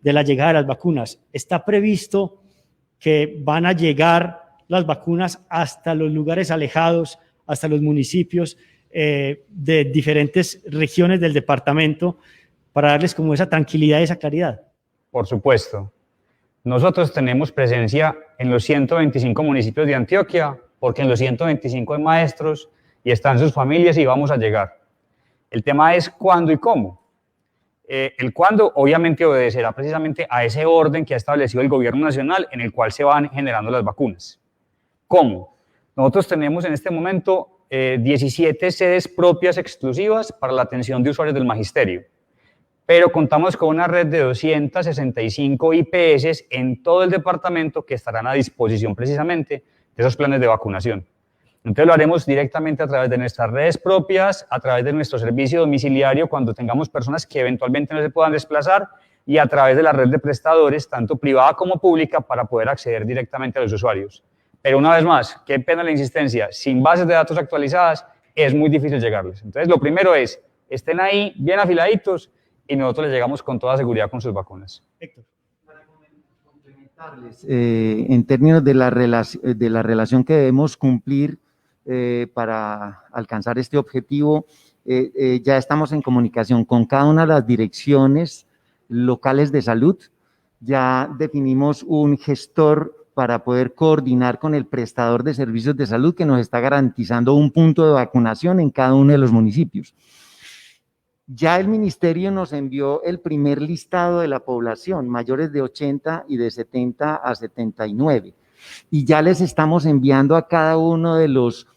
de la llegada de las vacunas. Está previsto que van a llegar las vacunas hasta los lugares alejados, hasta los municipios de diferentes regiones del departamento, para darles como esa tranquilidad y esa claridad. Por supuesto. Nosotros tenemos presencia en los 125 municipios de Antioquia, porque en los 125 hay maestros y están sus familias y vamos a llegar. El tema es cuándo y cómo. El cuándo obviamente obedecerá precisamente a ese orden que ha establecido el gobierno nacional en el cual se van generando las vacunas. ¿Cómo? Nosotros tenemos en este momento 17 sedes propias exclusivas para la atención de usuarios del magisterio, pero contamos con una red de 265 IPS en todo el departamento que estarán a disposición precisamente de esos planes de vacunación. Entonces lo haremos directamente a través de nuestras redes propias, a través de nuestro servicio domiciliario cuando tengamos personas que eventualmente no se puedan desplazar y a través de la red de prestadores, tanto privada como pública, para poder acceder directamente a los usuarios. Pero una vez más, qué pena la insistencia, sin bases de datos actualizadas es muy difícil llegarles. Entonces lo primero es, estén ahí bien afiladitos y nosotros les llegamos con toda seguridad con sus vacunas. Héctor. En términos de la relación que debemos cumplir para alcanzar este objetivo, ya estamos en comunicación con cada una de las direcciones locales de salud. Ya definimos un gestor para poder coordinar con el prestador de servicios de salud que nos está garantizando un punto de vacunación en cada uno de los municipios. Ya el ministerio nos envió el primer listado de la población, mayores de 80 y de 70 a 79. Y ya les estamos enviando a cada uno de los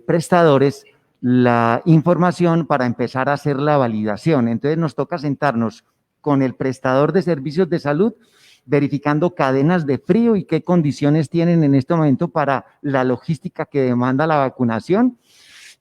prestadores la información para empezar a hacer la validación. Entonces nos toca sentarnos con el prestador de servicios de salud, verificando cadenas de frío y qué condiciones tienen en este momento para la logística que demanda la vacunación,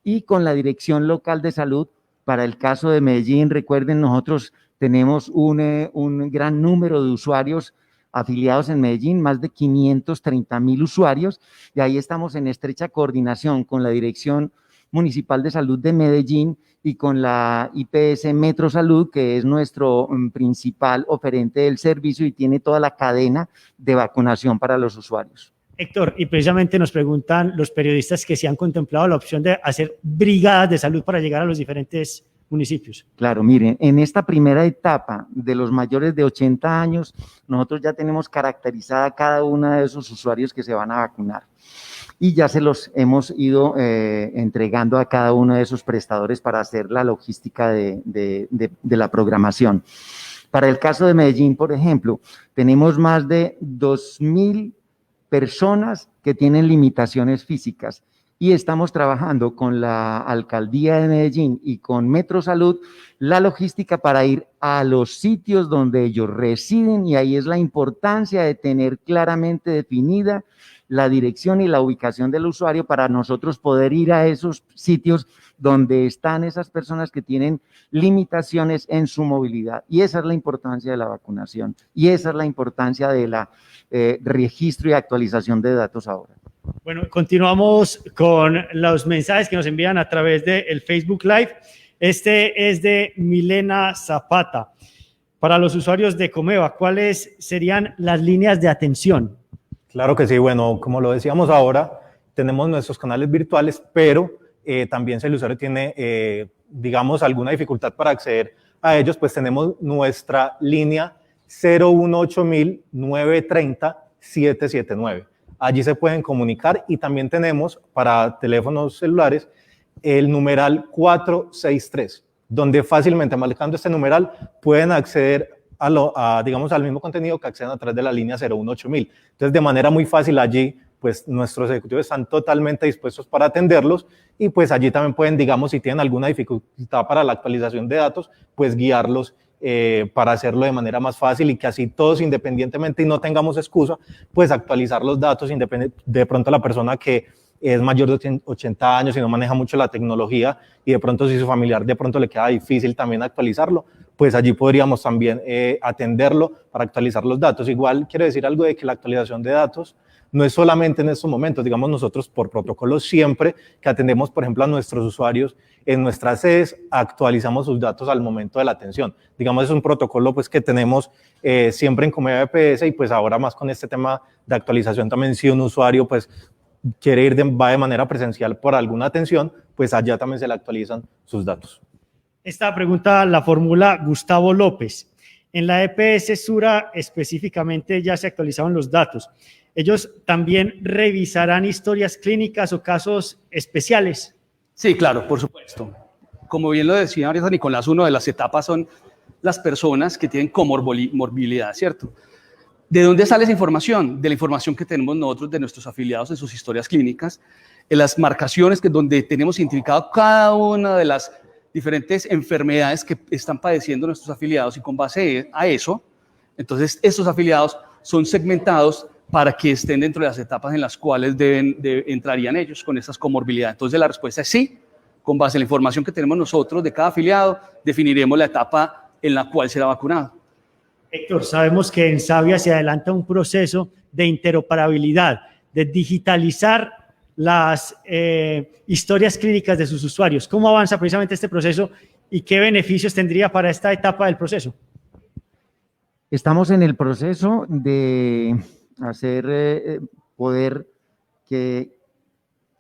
y con la dirección local de salud. Para el caso de Medellín, recuerden, nosotros tenemos un gran número de usuarios afiliados en Medellín, más de 530.000 usuarios, y ahí estamos en estrecha coordinación con la Dirección Municipal de Salud de Medellín y con la IPS Metro Salud, que es nuestro principal oferente del servicio y tiene toda la cadena de vacunación para los usuarios. Héctor, y precisamente nos preguntan los periodistas que se han contemplado la opción de hacer brigadas de salud para llegar a los diferentes municipios. Claro, miren, en esta primera etapa de los mayores de 80 años, nosotros ya tenemos caracterizada cada uno de esos usuarios que se van a vacunar. Y ya se los hemos ido entregando a cada uno de esos prestadores para hacer la logística de la programación. Para el caso de Medellín, por ejemplo, tenemos más de 2.000 personas que tienen limitaciones físicas y estamos trabajando con la Alcaldía de Medellín y con Metro Salud la logística para ir a los sitios donde ellos residen, y ahí es la importancia de tener claramente definida la dirección y la ubicación del usuario para nosotros poder ir a esos sitios donde están esas personas que tienen limitaciones en su movilidad. Y esa es la importancia de la vacunación y esa es la importancia de la registro y actualización de datos ahora. Bueno, continuamos con los mensajes que nos envían a través del Facebook Live. Este es de Milena Zapata. Para los usuarios de Comeva, ¿cuáles serían las líneas de atención? Claro que sí, bueno, como lo decíamos ahora, tenemos nuestros canales virtuales, pero también si el usuario tiene, digamos, alguna dificultad para acceder a ellos, pues tenemos nuestra línea 018-930-779. Allí se pueden comunicar, y también tenemos para teléfonos celulares el numeral 463, donde fácilmente marcando este numeral pueden acceder digamos, al mismo contenido que acceden a través de la línea 018000. Entonces, de manera muy fácil allí, pues nuestros ejecutivos están totalmente dispuestos para atenderlos y pues allí también pueden, digamos, si tienen alguna dificultad para la actualización de datos, pues guiarlos para hacerlo de manera más fácil y que así todos independientemente y no tengamos excusa, pues actualizar los datos de pronto la persona que es mayor de 80 años y no maneja mucho la tecnología y de pronto si su familiar de pronto le queda difícil también actualizarlo, pues allí podríamos también atenderlo para actualizar los datos. Igual quiero decir algo de que la actualización de datos no es solamente en estos momentos, digamos nosotros por protocolo siempre que atendemos, por ejemplo, a nuestros usuarios en nuestras sedes, actualizamos sus datos al momento de la atención. Digamos, es un protocolo pues que tenemos siempre en Comedia EPS y pues ahora más con este tema de actualización también si un usuario pues quiere va de manera presencial por alguna atención, pues allá también se le actualizan sus datos. Esta pregunta la formula Gustavo López. En la EPS Sura específicamente ya se actualizaron los datos. ¿Ellos también revisarán historias clínicas o casos especiales? Sí, claro, por supuesto. Como bien lo decía ahorita Nicolás, una de las etapas son las personas que tienen comorbilidad, ¿cierto? ¿De dónde sale esa información? De la información que tenemos nosotros de nuestros afiliados en sus historias clínicas, en las marcaciones donde tenemos identificado cada una de las diferentes enfermedades que están padeciendo nuestros afiliados y con base a eso, entonces estos afiliados son segmentados para que estén dentro de las etapas en las cuales entrarían ellos con esas comorbilidades. Entonces la respuesta es sí, con base en la información que tenemos nosotros de cada afiliado, definiremos la etapa en la cual será vacunado. Héctor, sabemos que en Sabia se adelanta un proceso de interoperabilidad, de digitalizar las historias clínicas de sus usuarios. ¿Cómo avanza precisamente este proceso y qué beneficios tendría para esta etapa del proceso? Estamos en el proceso de hacer poder que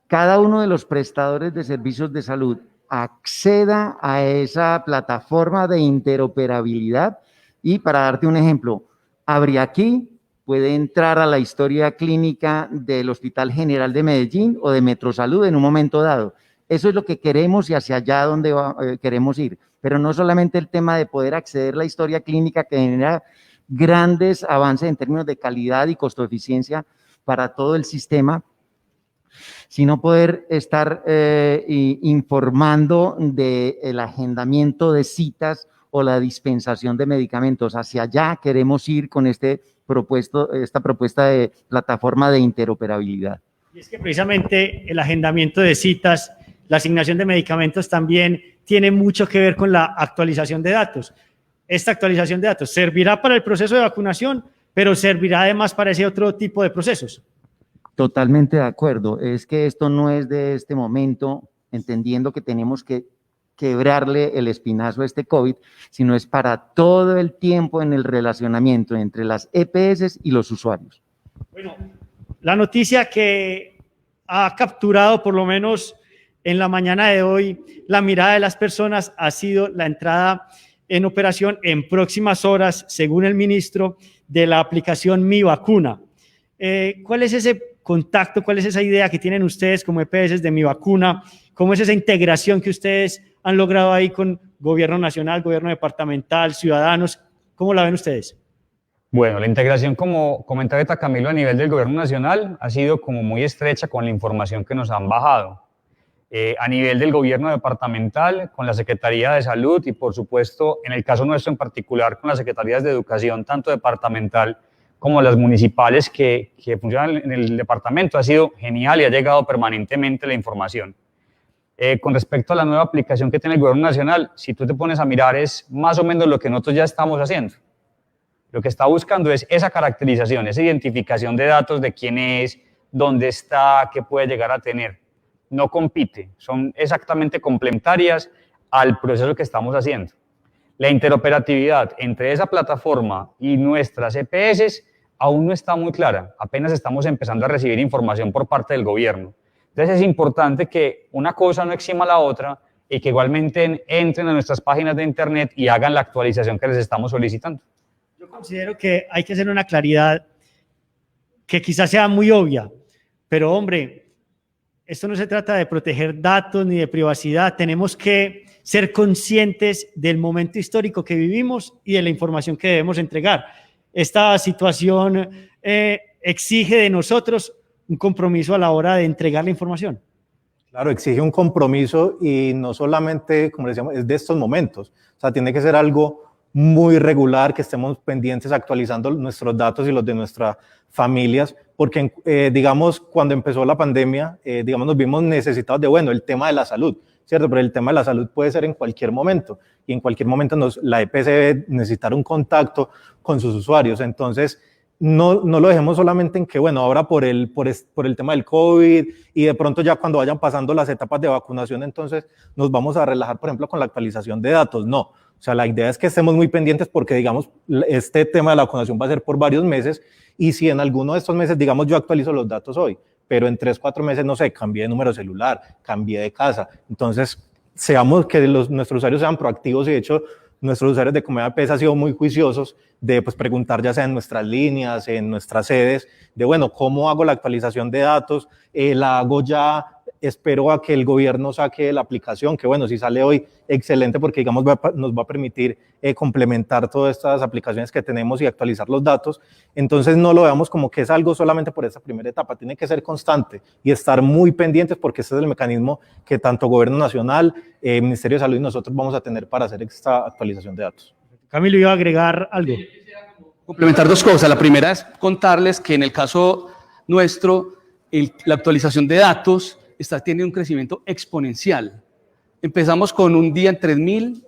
cada uno de los prestadores de servicios de salud acceda a esa plataforma de interoperabilidad. Y para darte un ejemplo, Abriaquí puede entrar a la historia clínica del Hospital General de Medellín o de Metrosalud en un momento dado. Eso es lo que queremos y hacia allá donde queremos ir. Pero no solamente el tema de poder acceder a la historia clínica que genera grandes avances en términos de calidad y costo-eficiencia para todo el sistema, sino poder estar informando del agendamiento de citas o la dispensación de medicamentos. Hacia allá queremos ir con esta propuesta de plataforma de interoperabilidad. Y es que precisamente el agendamiento de citas, la asignación de medicamentos también tiene mucho que ver con la actualización de datos. Esta actualización de datos servirá para el proceso de vacunación, pero servirá además para ese otro tipo de procesos. Totalmente de acuerdo. Es que esto no es de este momento, entendiendo que tenemos que quebrarle el espinazo a este COVID, sino es para todo el tiempo en el relacionamiento entre las EPS y los usuarios. Bueno, la noticia que ha capturado por lo menos en la mañana de hoy la mirada de las personas ha sido la entrada en operación en próximas horas, según el ministro, de la aplicación Mi Vacuna. ¿Cuál es ese contacto, cuál es esa idea que tienen ustedes como EPS de Mi Vacuna? ¿Cómo es esa integración que ustedes han logrado ahí con gobierno nacional, gobierno departamental, ciudadanos? ¿Cómo la ven ustedes? Bueno, la integración, como comentaba Camilo, a nivel del gobierno nacional ha sido como muy estrecha con la información que nos han bajado. A nivel del gobierno departamental, con la Secretaría de Salud y, por supuesto, en el caso nuestro en particular, con las Secretarías de Educación, tanto departamental como las municipales que funcionan en el departamento, ha sido genial y ha llegado permanentemente la información. Con respecto a la nueva aplicación que tiene el gobierno nacional, si tú te pones a mirar, es más o menos lo que nosotros ya estamos haciendo. Lo que está buscando es esa caracterización, esa identificación de datos de quién es, dónde está, qué puede llegar a tener. No compite, son exactamente complementarias al proceso que estamos haciendo. La interoperatividad entre esa plataforma y nuestras EPS aún no está muy clara, apenas estamos empezando a recibir información por parte del gobierno. Entonces es importante que una cosa no exima a la otra y que igualmente entren a nuestras páginas de internet y hagan la actualización que les estamos solicitando. Yo considero que hay que hacer una claridad que quizás sea muy obvia, pero hombre, esto no se trata de proteger datos ni de privacidad, tenemos que ser conscientes del momento histórico que vivimos y de la información que debemos entregar. Esta situación exige de nosotros un compromiso a la hora de entregar la información. Claro, exige un compromiso y no solamente, como decíamos, es de estos momentos. O sea, tiene que ser algo muy regular, que estemos pendientes actualizando nuestros datos y los de nuestras familias, porque digamos, cuando empezó la pandemia, digamos, nos vimos necesitados de, bueno, el tema de la salud, ¿cierto? Pero el tema de la salud puede ser en cualquier momento, y en cualquier momento la EPS debe necesitar un contacto con sus usuarios. Entonces, no lo dejemos solamente en que, bueno, ahora por el tema del COVID y de pronto ya cuando vayan pasando las etapas de vacunación, entonces nos vamos a relajar, por ejemplo, con la actualización de datos. No, o sea, la idea es que estemos muy pendientes porque, digamos, este tema de la vacunación va a ser por varios meses, y si en alguno de estos meses, digamos, yo actualizo los datos hoy, pero en 3, 4 meses, no sé, cambié de número celular, cambié de casa, entonces seamos que nuestros usuarios sean proactivos, y de hecho nuestros usuarios de Comeva EPS han sido muy juiciosos de pues, preguntar ya sea en nuestras líneas, en nuestras sedes, de bueno, ¿cómo hago la actualización de datos? La hago ya, espero a que el gobierno saque la aplicación, que bueno, si sale hoy, excelente, porque digamos nos va a permitir complementar todas estas aplicaciones que tenemos y actualizar los datos. Entonces no lo veamos como que es algo solamente por esta primera etapa, tiene que ser constante y estar muy pendientes, porque este es el mecanismo que tanto Gobierno Nacional, Ministerio de Salud y nosotros vamos a tener para hacer esta actualización de datos. Camilo, iba a agregar algo. Complementar dos cosas. La primera es contarles que en el caso nuestro, la actualización de datos está teniendo un crecimiento exponencial. Empezamos con un día en 3.000,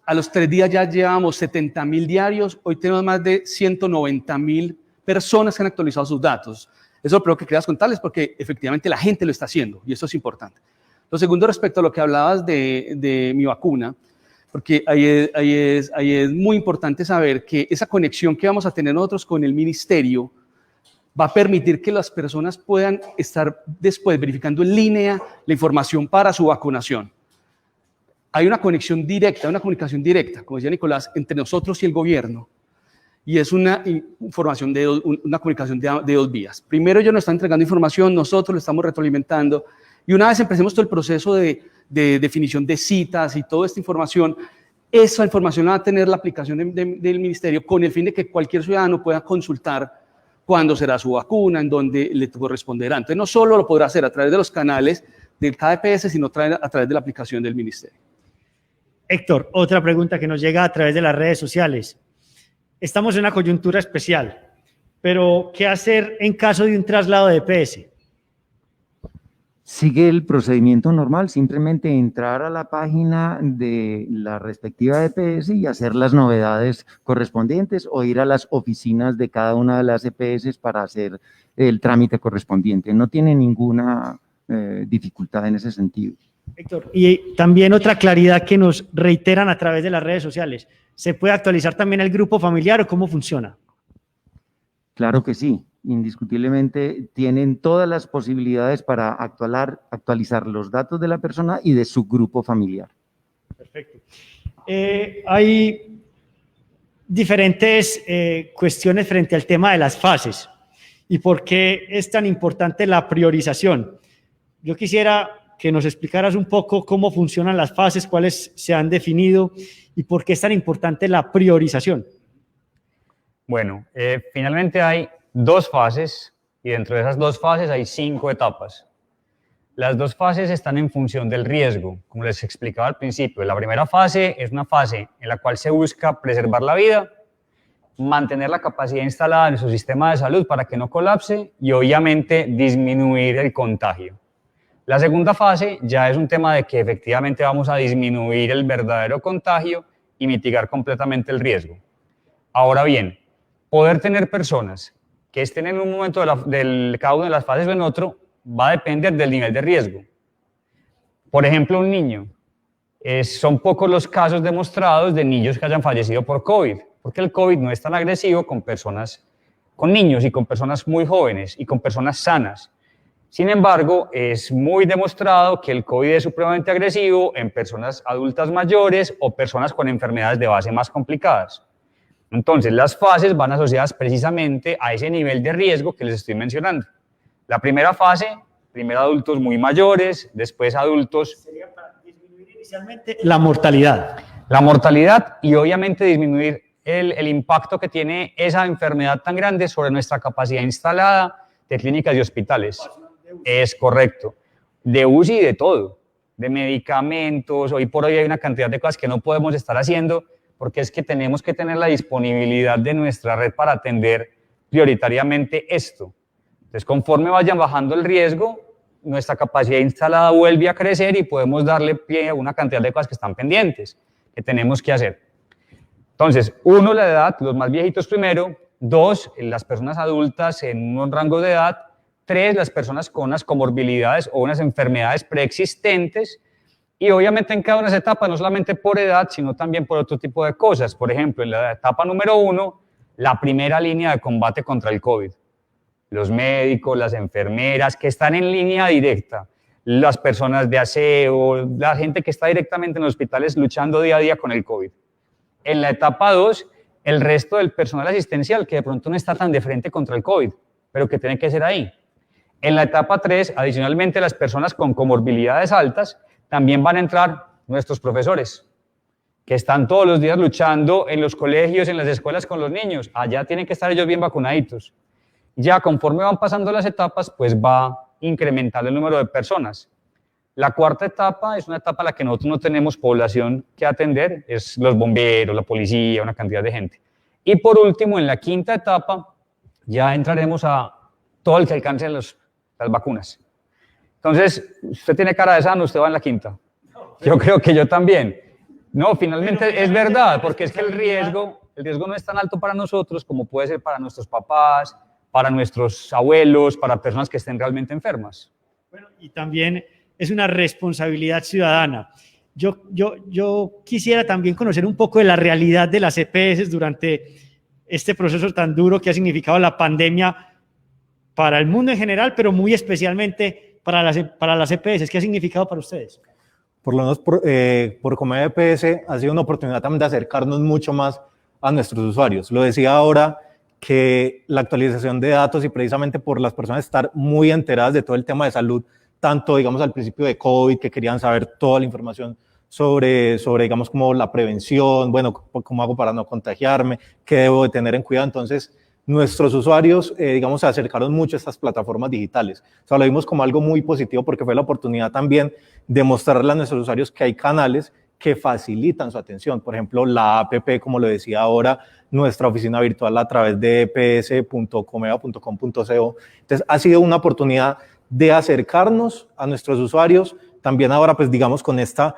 a los 3 días ya llevamos 70.000 diarios, hoy tenemos más de 190.000 personas que han actualizado sus datos. Eso es lo primero que querías contarles, porque efectivamente la gente lo está haciendo y eso es importante. Lo segundo, respecto a lo que hablabas de mi vacuna, porque ahí es muy importante saber que esa conexión que vamos a tener nosotros con el ministerio va a permitir que las personas puedan estar después verificando en línea la información para su vacunación. Hay una conexión directa, una comunicación directa, como decía Nicolás, entre nosotros y el gobierno. Y es una información una comunicación de 2 vías. Primero, ellos nos están entregando información, nosotros lo estamos retroalimentando. Y una vez empecemos todo el proceso de definición de citas y toda esta información, esa información la va a tener la aplicación del ministerio con el fin de que cualquier ciudadano pueda consultar cuándo será su vacuna, en dónde le corresponderá. Entonces, no solo lo podrá hacer a través de los canales del KDPS, sino a través de la aplicación del ministerio. Héctor, otra pregunta que nos llega a través de las redes sociales. Estamos en una coyuntura especial, pero ¿qué hacer en caso de un traslado de EPS? Sigue el procedimiento normal, simplemente entrar a la página de la respectiva EPS y hacer las novedades correspondientes, o ir a las oficinas de cada una de las EPS para hacer el trámite correspondiente. No tiene ninguna dificultad en ese sentido. Héctor, y también otra claridad que nos reiteran a través de las redes sociales. ¿Se puede actualizar también el grupo familiar o cómo funciona? Claro que sí. Indiscutiblemente tienen todas las posibilidades para actualizar los datos de la persona y de su grupo familiar. Perfecto. Hay diferentes cuestiones frente al tema de las fases y por qué es tan importante la priorización. Yo quisiera que nos explicaras un poco cómo funcionan las fases, cuáles se han definido y por qué es tan importante la priorización. Bueno, finalmente hay 2 fases y dentro de esas 2 fases hay 5 etapas. Las 2 fases están en función del riesgo, como les explicaba al principio. La primera fase es una fase en la cual se busca preservar la vida, mantener la capacidad instalada en su sistema de salud para que no colapse y obviamente disminuir el contagio. La segunda fase ya es un tema de que efectivamente vamos a disminuir el verdadero contagio y mitigar completamente el riesgo. Ahora bien, poder tener personas que estén en un momento de cada una de las fases o en otro va a depender del nivel de riesgo. Por ejemplo, un niño. Son pocos los casos demostrados de niños que hayan fallecido por COVID, porque el COVID no es tan agresivo con niños y con personas muy jóvenes y con personas sanas. Sin embargo, es muy demostrado que el COVID es supremamente agresivo en personas adultas mayores o personas con enfermedades de base más complicadas. Entonces, las fases van asociadas precisamente a ese nivel de riesgo que les estoy mencionando. La primera fase, primero adultos muy mayores, después adultos... ¿Sería para disminuir Inicialmente, la mortalidad. La mortalidad y obviamente disminuir el impacto que tiene esa enfermedad tan grande sobre nuestra capacidad instalada de clínicas y hospitales. Es correcto. De UCI y de todo, de medicamentos. Hoy por hoy hay una cantidad de cosas que no podemos estar haciendo porque es que tenemos que tener la disponibilidad de nuestra red para atender prioritariamente esto. Entonces, conforme vayan bajando el riesgo, nuestra capacidad instalada vuelve a crecer y podemos darle pie a una cantidad de cosas que están pendientes, que tenemos que hacer. Entonces, 1, la edad, los más viejitos primero; 2, las personas adultas en un rango de edad; 3, las personas con unas comorbilidades o unas enfermedades preexistentes, y obviamente en cada una de esas etapas, no solamente por edad, sino también por otro tipo de cosas. Por ejemplo, en la etapa número 1, la primera línea de combate contra el COVID. Los médicos, las enfermeras que están en línea directa, las personas de aseo, la gente que está directamente en los hospitales luchando día a día con el COVID. En la etapa 2, el resto del personal asistencial que de pronto no está tan de frente contra el COVID, pero que tiene que ser ahí. En la etapa 3, adicionalmente, las personas con comorbilidades altas, también van a entrar nuestros profesores, que están todos los días luchando en los colegios, en las escuelas con los niños. Allá tienen que estar ellos bien vacunaditos. Ya conforme van pasando las etapas, pues va incrementando el número de personas. La cuarta etapa es una etapa en la que nosotros no tenemos población que atender, es los bomberos, la policía, una cantidad de gente. Y por último, en la quinta etapa, ya entraremos a todo el que alcance las vacunas. Entonces, usted tiene cara de sano, usted va en la quinta. Yo creo que yo también. No, finalmente es verdad, porque es que el riesgo no es tan alto para nosotros como puede ser para nuestros papás, para nuestros abuelos, para personas que estén realmente enfermas. Bueno, y también es una responsabilidad ciudadana. Yo quisiera también conocer un poco de la realidad de las EPS durante este proceso tan duro que ha significado la pandemia para el mundo en general, pero muy especialmente para las EPS. ¿Qué ha significado para ustedes? Por lo menos por Comedia EPS ha sido una oportunidad también de acercarnos mucho más a nuestros usuarios. Lo decía ahora, que la actualización de datos y precisamente por las personas estar muy enteradas de todo el tema de salud, tanto digamos al principio de COVID, que querían saber toda la información sobre digamos como la prevención, bueno, cómo hago para no contagiarme, qué debo de tener en cuidado. Entonces, nuestros usuarios, digamos, se acercaron mucho a estas plataformas digitales. O sea, lo vimos como algo muy positivo porque fue la oportunidad también de mostrarle a nuestros usuarios que hay canales que facilitan su atención. Por ejemplo, la APP, como lo decía ahora, nuestra oficina virtual a través de eps.comeva.com.co. Entonces, ha sido una oportunidad de acercarnos a nuestros usuarios. También ahora, pues digamos, con esta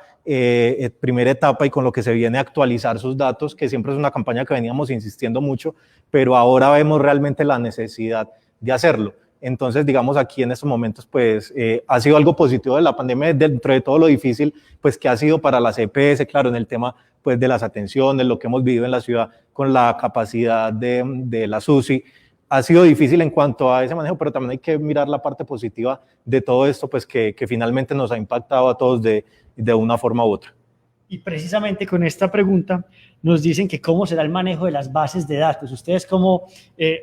primera etapa y con lo que se viene a actualizar sus datos, que siempre es una campaña que veníamos insistiendo mucho, pero ahora vemos realmente la necesidad de hacerlo. Entonces, digamos, aquí en estos momentos, pues, ha sido algo positivo de la pandemia, dentro de todo lo difícil, pues, que ha sido para las EPS, claro, en el tema, pues, de las atenciones, lo que hemos vivido en la ciudad con la capacidad de la SUSI. Ha sido difícil en cuanto a ese manejo, pero también hay que mirar la parte positiva de todo esto, pues, que finalmente nos ha impactado a todos de una forma u otra. Y precisamente con esta pregunta nos dicen que cómo será el manejo de las bases de datos. ¿Ustedes cómo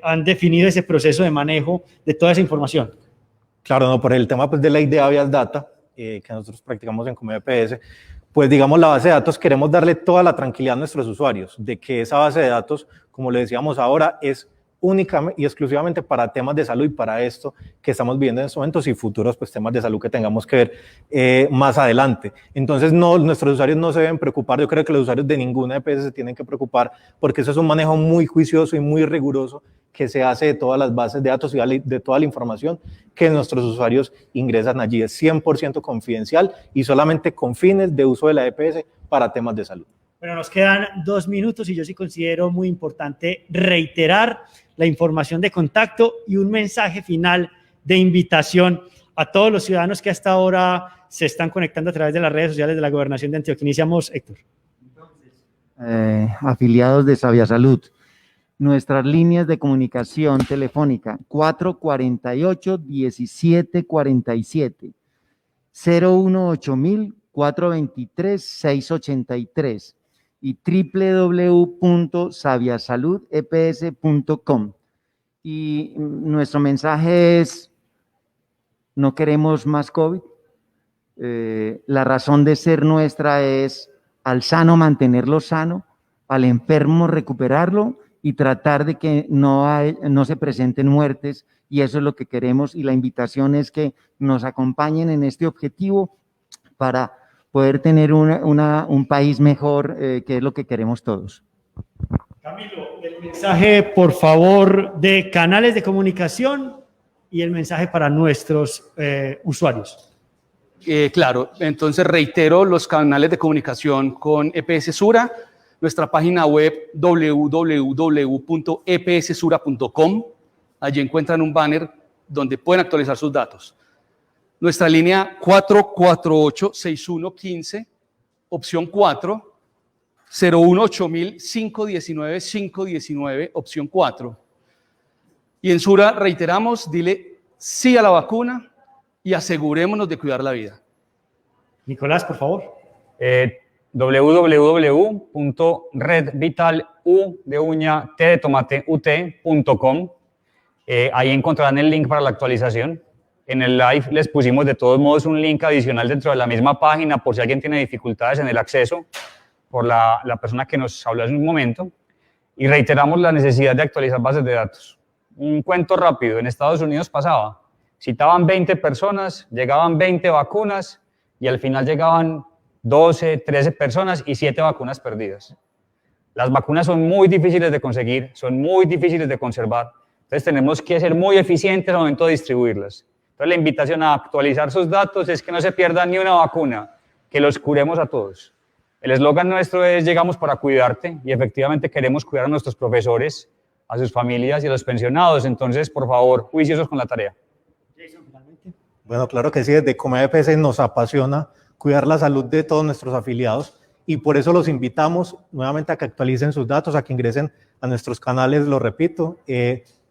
han definido ese proceso de manejo de toda esa información? Claro, no, por el tema pues, de la idea Vías Data, que nosotros practicamos en Comedia EPS, pues digamos la base de datos queremos darle toda la tranquilidad a nuestros usuarios, de que esa base de datos, como le decíamos ahora, es única y exclusivamente para temas de salud y para esto que estamos viviendo en estos momentos y futuros pues, temas de salud que tengamos que ver más adelante. Entonces, no, nuestros usuarios no se deben preocupar. Yo creo que los usuarios de ninguna EPS se tienen que preocupar porque eso es un manejo muy juicioso y muy riguroso que se hace de todas las bases de datos y de toda la información que nuestros usuarios ingresan allí. Es 100% confidencial y solamente con fines de uso de la EPS para temas de salud. Bueno, nos quedan 2 minutos y yo sí considero muy importante reiterar la información de contacto y un mensaje final de invitación a todos los ciudadanos que hasta ahora se están conectando a través de las redes sociales de la Gobernación de Antioquia. Iniciamos, Héctor. Afiliados de Sabia Salud, nuestras líneas de comunicación telefónica 448-1747, 018-423-683 y www.sabiasaludeps.com. Y nuestro mensaje es: no queremos más COVID, La razón de ser nuestra es al sano mantenerlo sano, al enfermo recuperarlo y tratar de que no se presenten muertes, y eso es lo que queremos, y la invitación es que nos acompañen en este objetivo para poder tener un país mejor, que es lo que queremos todos. Camilo, el mensaje, por favor, de canales de comunicación y el mensaje para nuestros usuarios. Claro, entonces reitero los canales de comunicación con EPS Sura, nuestra página web www.epssura.com. Allí encuentran un banner donde pueden actualizar sus datos. Nuestra línea 448-6115, opción 4, 018-519-519, opción 4. Y en Sura reiteramos, dile sí a la vacuna y asegurémonos de cuidar la vida. Nicolás, por favor. www.redvitalut.com. Ahí encontrarán el link para la actualización. En el live les pusimos de todos modos un link adicional dentro de la misma página por si alguien tiene dificultades en el acceso, por la persona que nos habló hace un momento. Y reiteramos la necesidad de actualizar bases de datos. Un cuento rápido, en Estados Unidos pasaba, citaban 20 personas, llegaban 20 vacunas y al final llegaban 12, 13 personas y 7 vacunas perdidas. Las vacunas son muy difíciles de conseguir, son muy difíciles de conservar. Entonces tenemos que ser muy eficientes al momento de distribuirlas. Entonces la invitación a actualizar sus datos es que no se pierda ni una vacuna, que los curemos a todos. El eslogan nuestro es llegamos para cuidarte y efectivamente queremos cuidar a nuestros profesores, a sus familias y a los pensionados. Entonces, por favor, juiciosos con la tarea. Bueno, claro que sí, desde Comeva EPS nos apasiona cuidar la salud de todos nuestros afiliados y por eso los invitamos nuevamente a que actualicen sus datos, a que ingresen a nuestros canales, lo repito,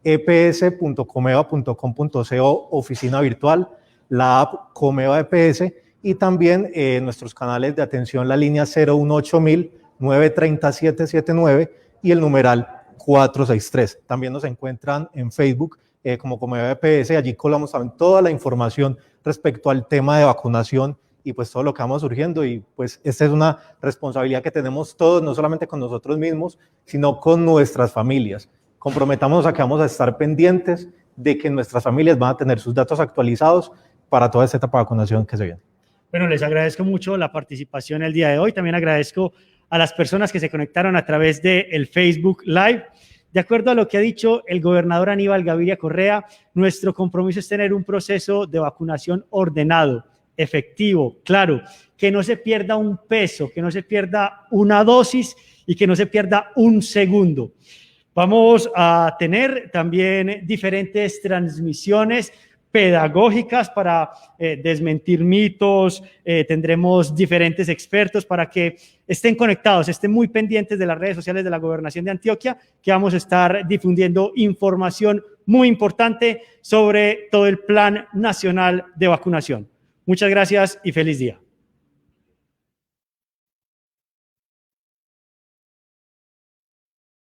eps.comeva.com.co, oficina virtual, la app Comeva EPS y también nuestros canales de atención, la línea 018-930-779 y el numeral 463. También nos encuentran en Facebook como Comeva EPS, allí colgamos también toda la información respecto al tema de vacunación y pues todo lo que vamos surgiendo, y pues esta es una responsabilidad que tenemos todos, no solamente con nosotros mismos, sino con nuestras familias. Comprometamos a que vamos a estar pendientes de que nuestras familias van a tener sus datos actualizados para toda esta etapa de vacunación que se viene. Bueno, les agradezco mucho la participación el día de hoy. También agradezco a las personas que se conectaron a través del Facebook Live. De acuerdo a lo que ha dicho el gobernador Aníbal Gaviria Correa, nuestro compromiso es tener un proceso de vacunación ordenado, efectivo, claro, que no se pierda un peso, que no se pierda una dosis y que no se pierda un segundo. Vamos a tener también diferentes transmisiones pedagógicas para desmentir mitos, tendremos diferentes expertos para que estén conectados, estén muy pendientes de las redes sociales de la Gobernación de Antioquia, que vamos a estar difundiendo información muy importante sobre todo el Plan Nacional de Vacunación. Muchas gracias y feliz día.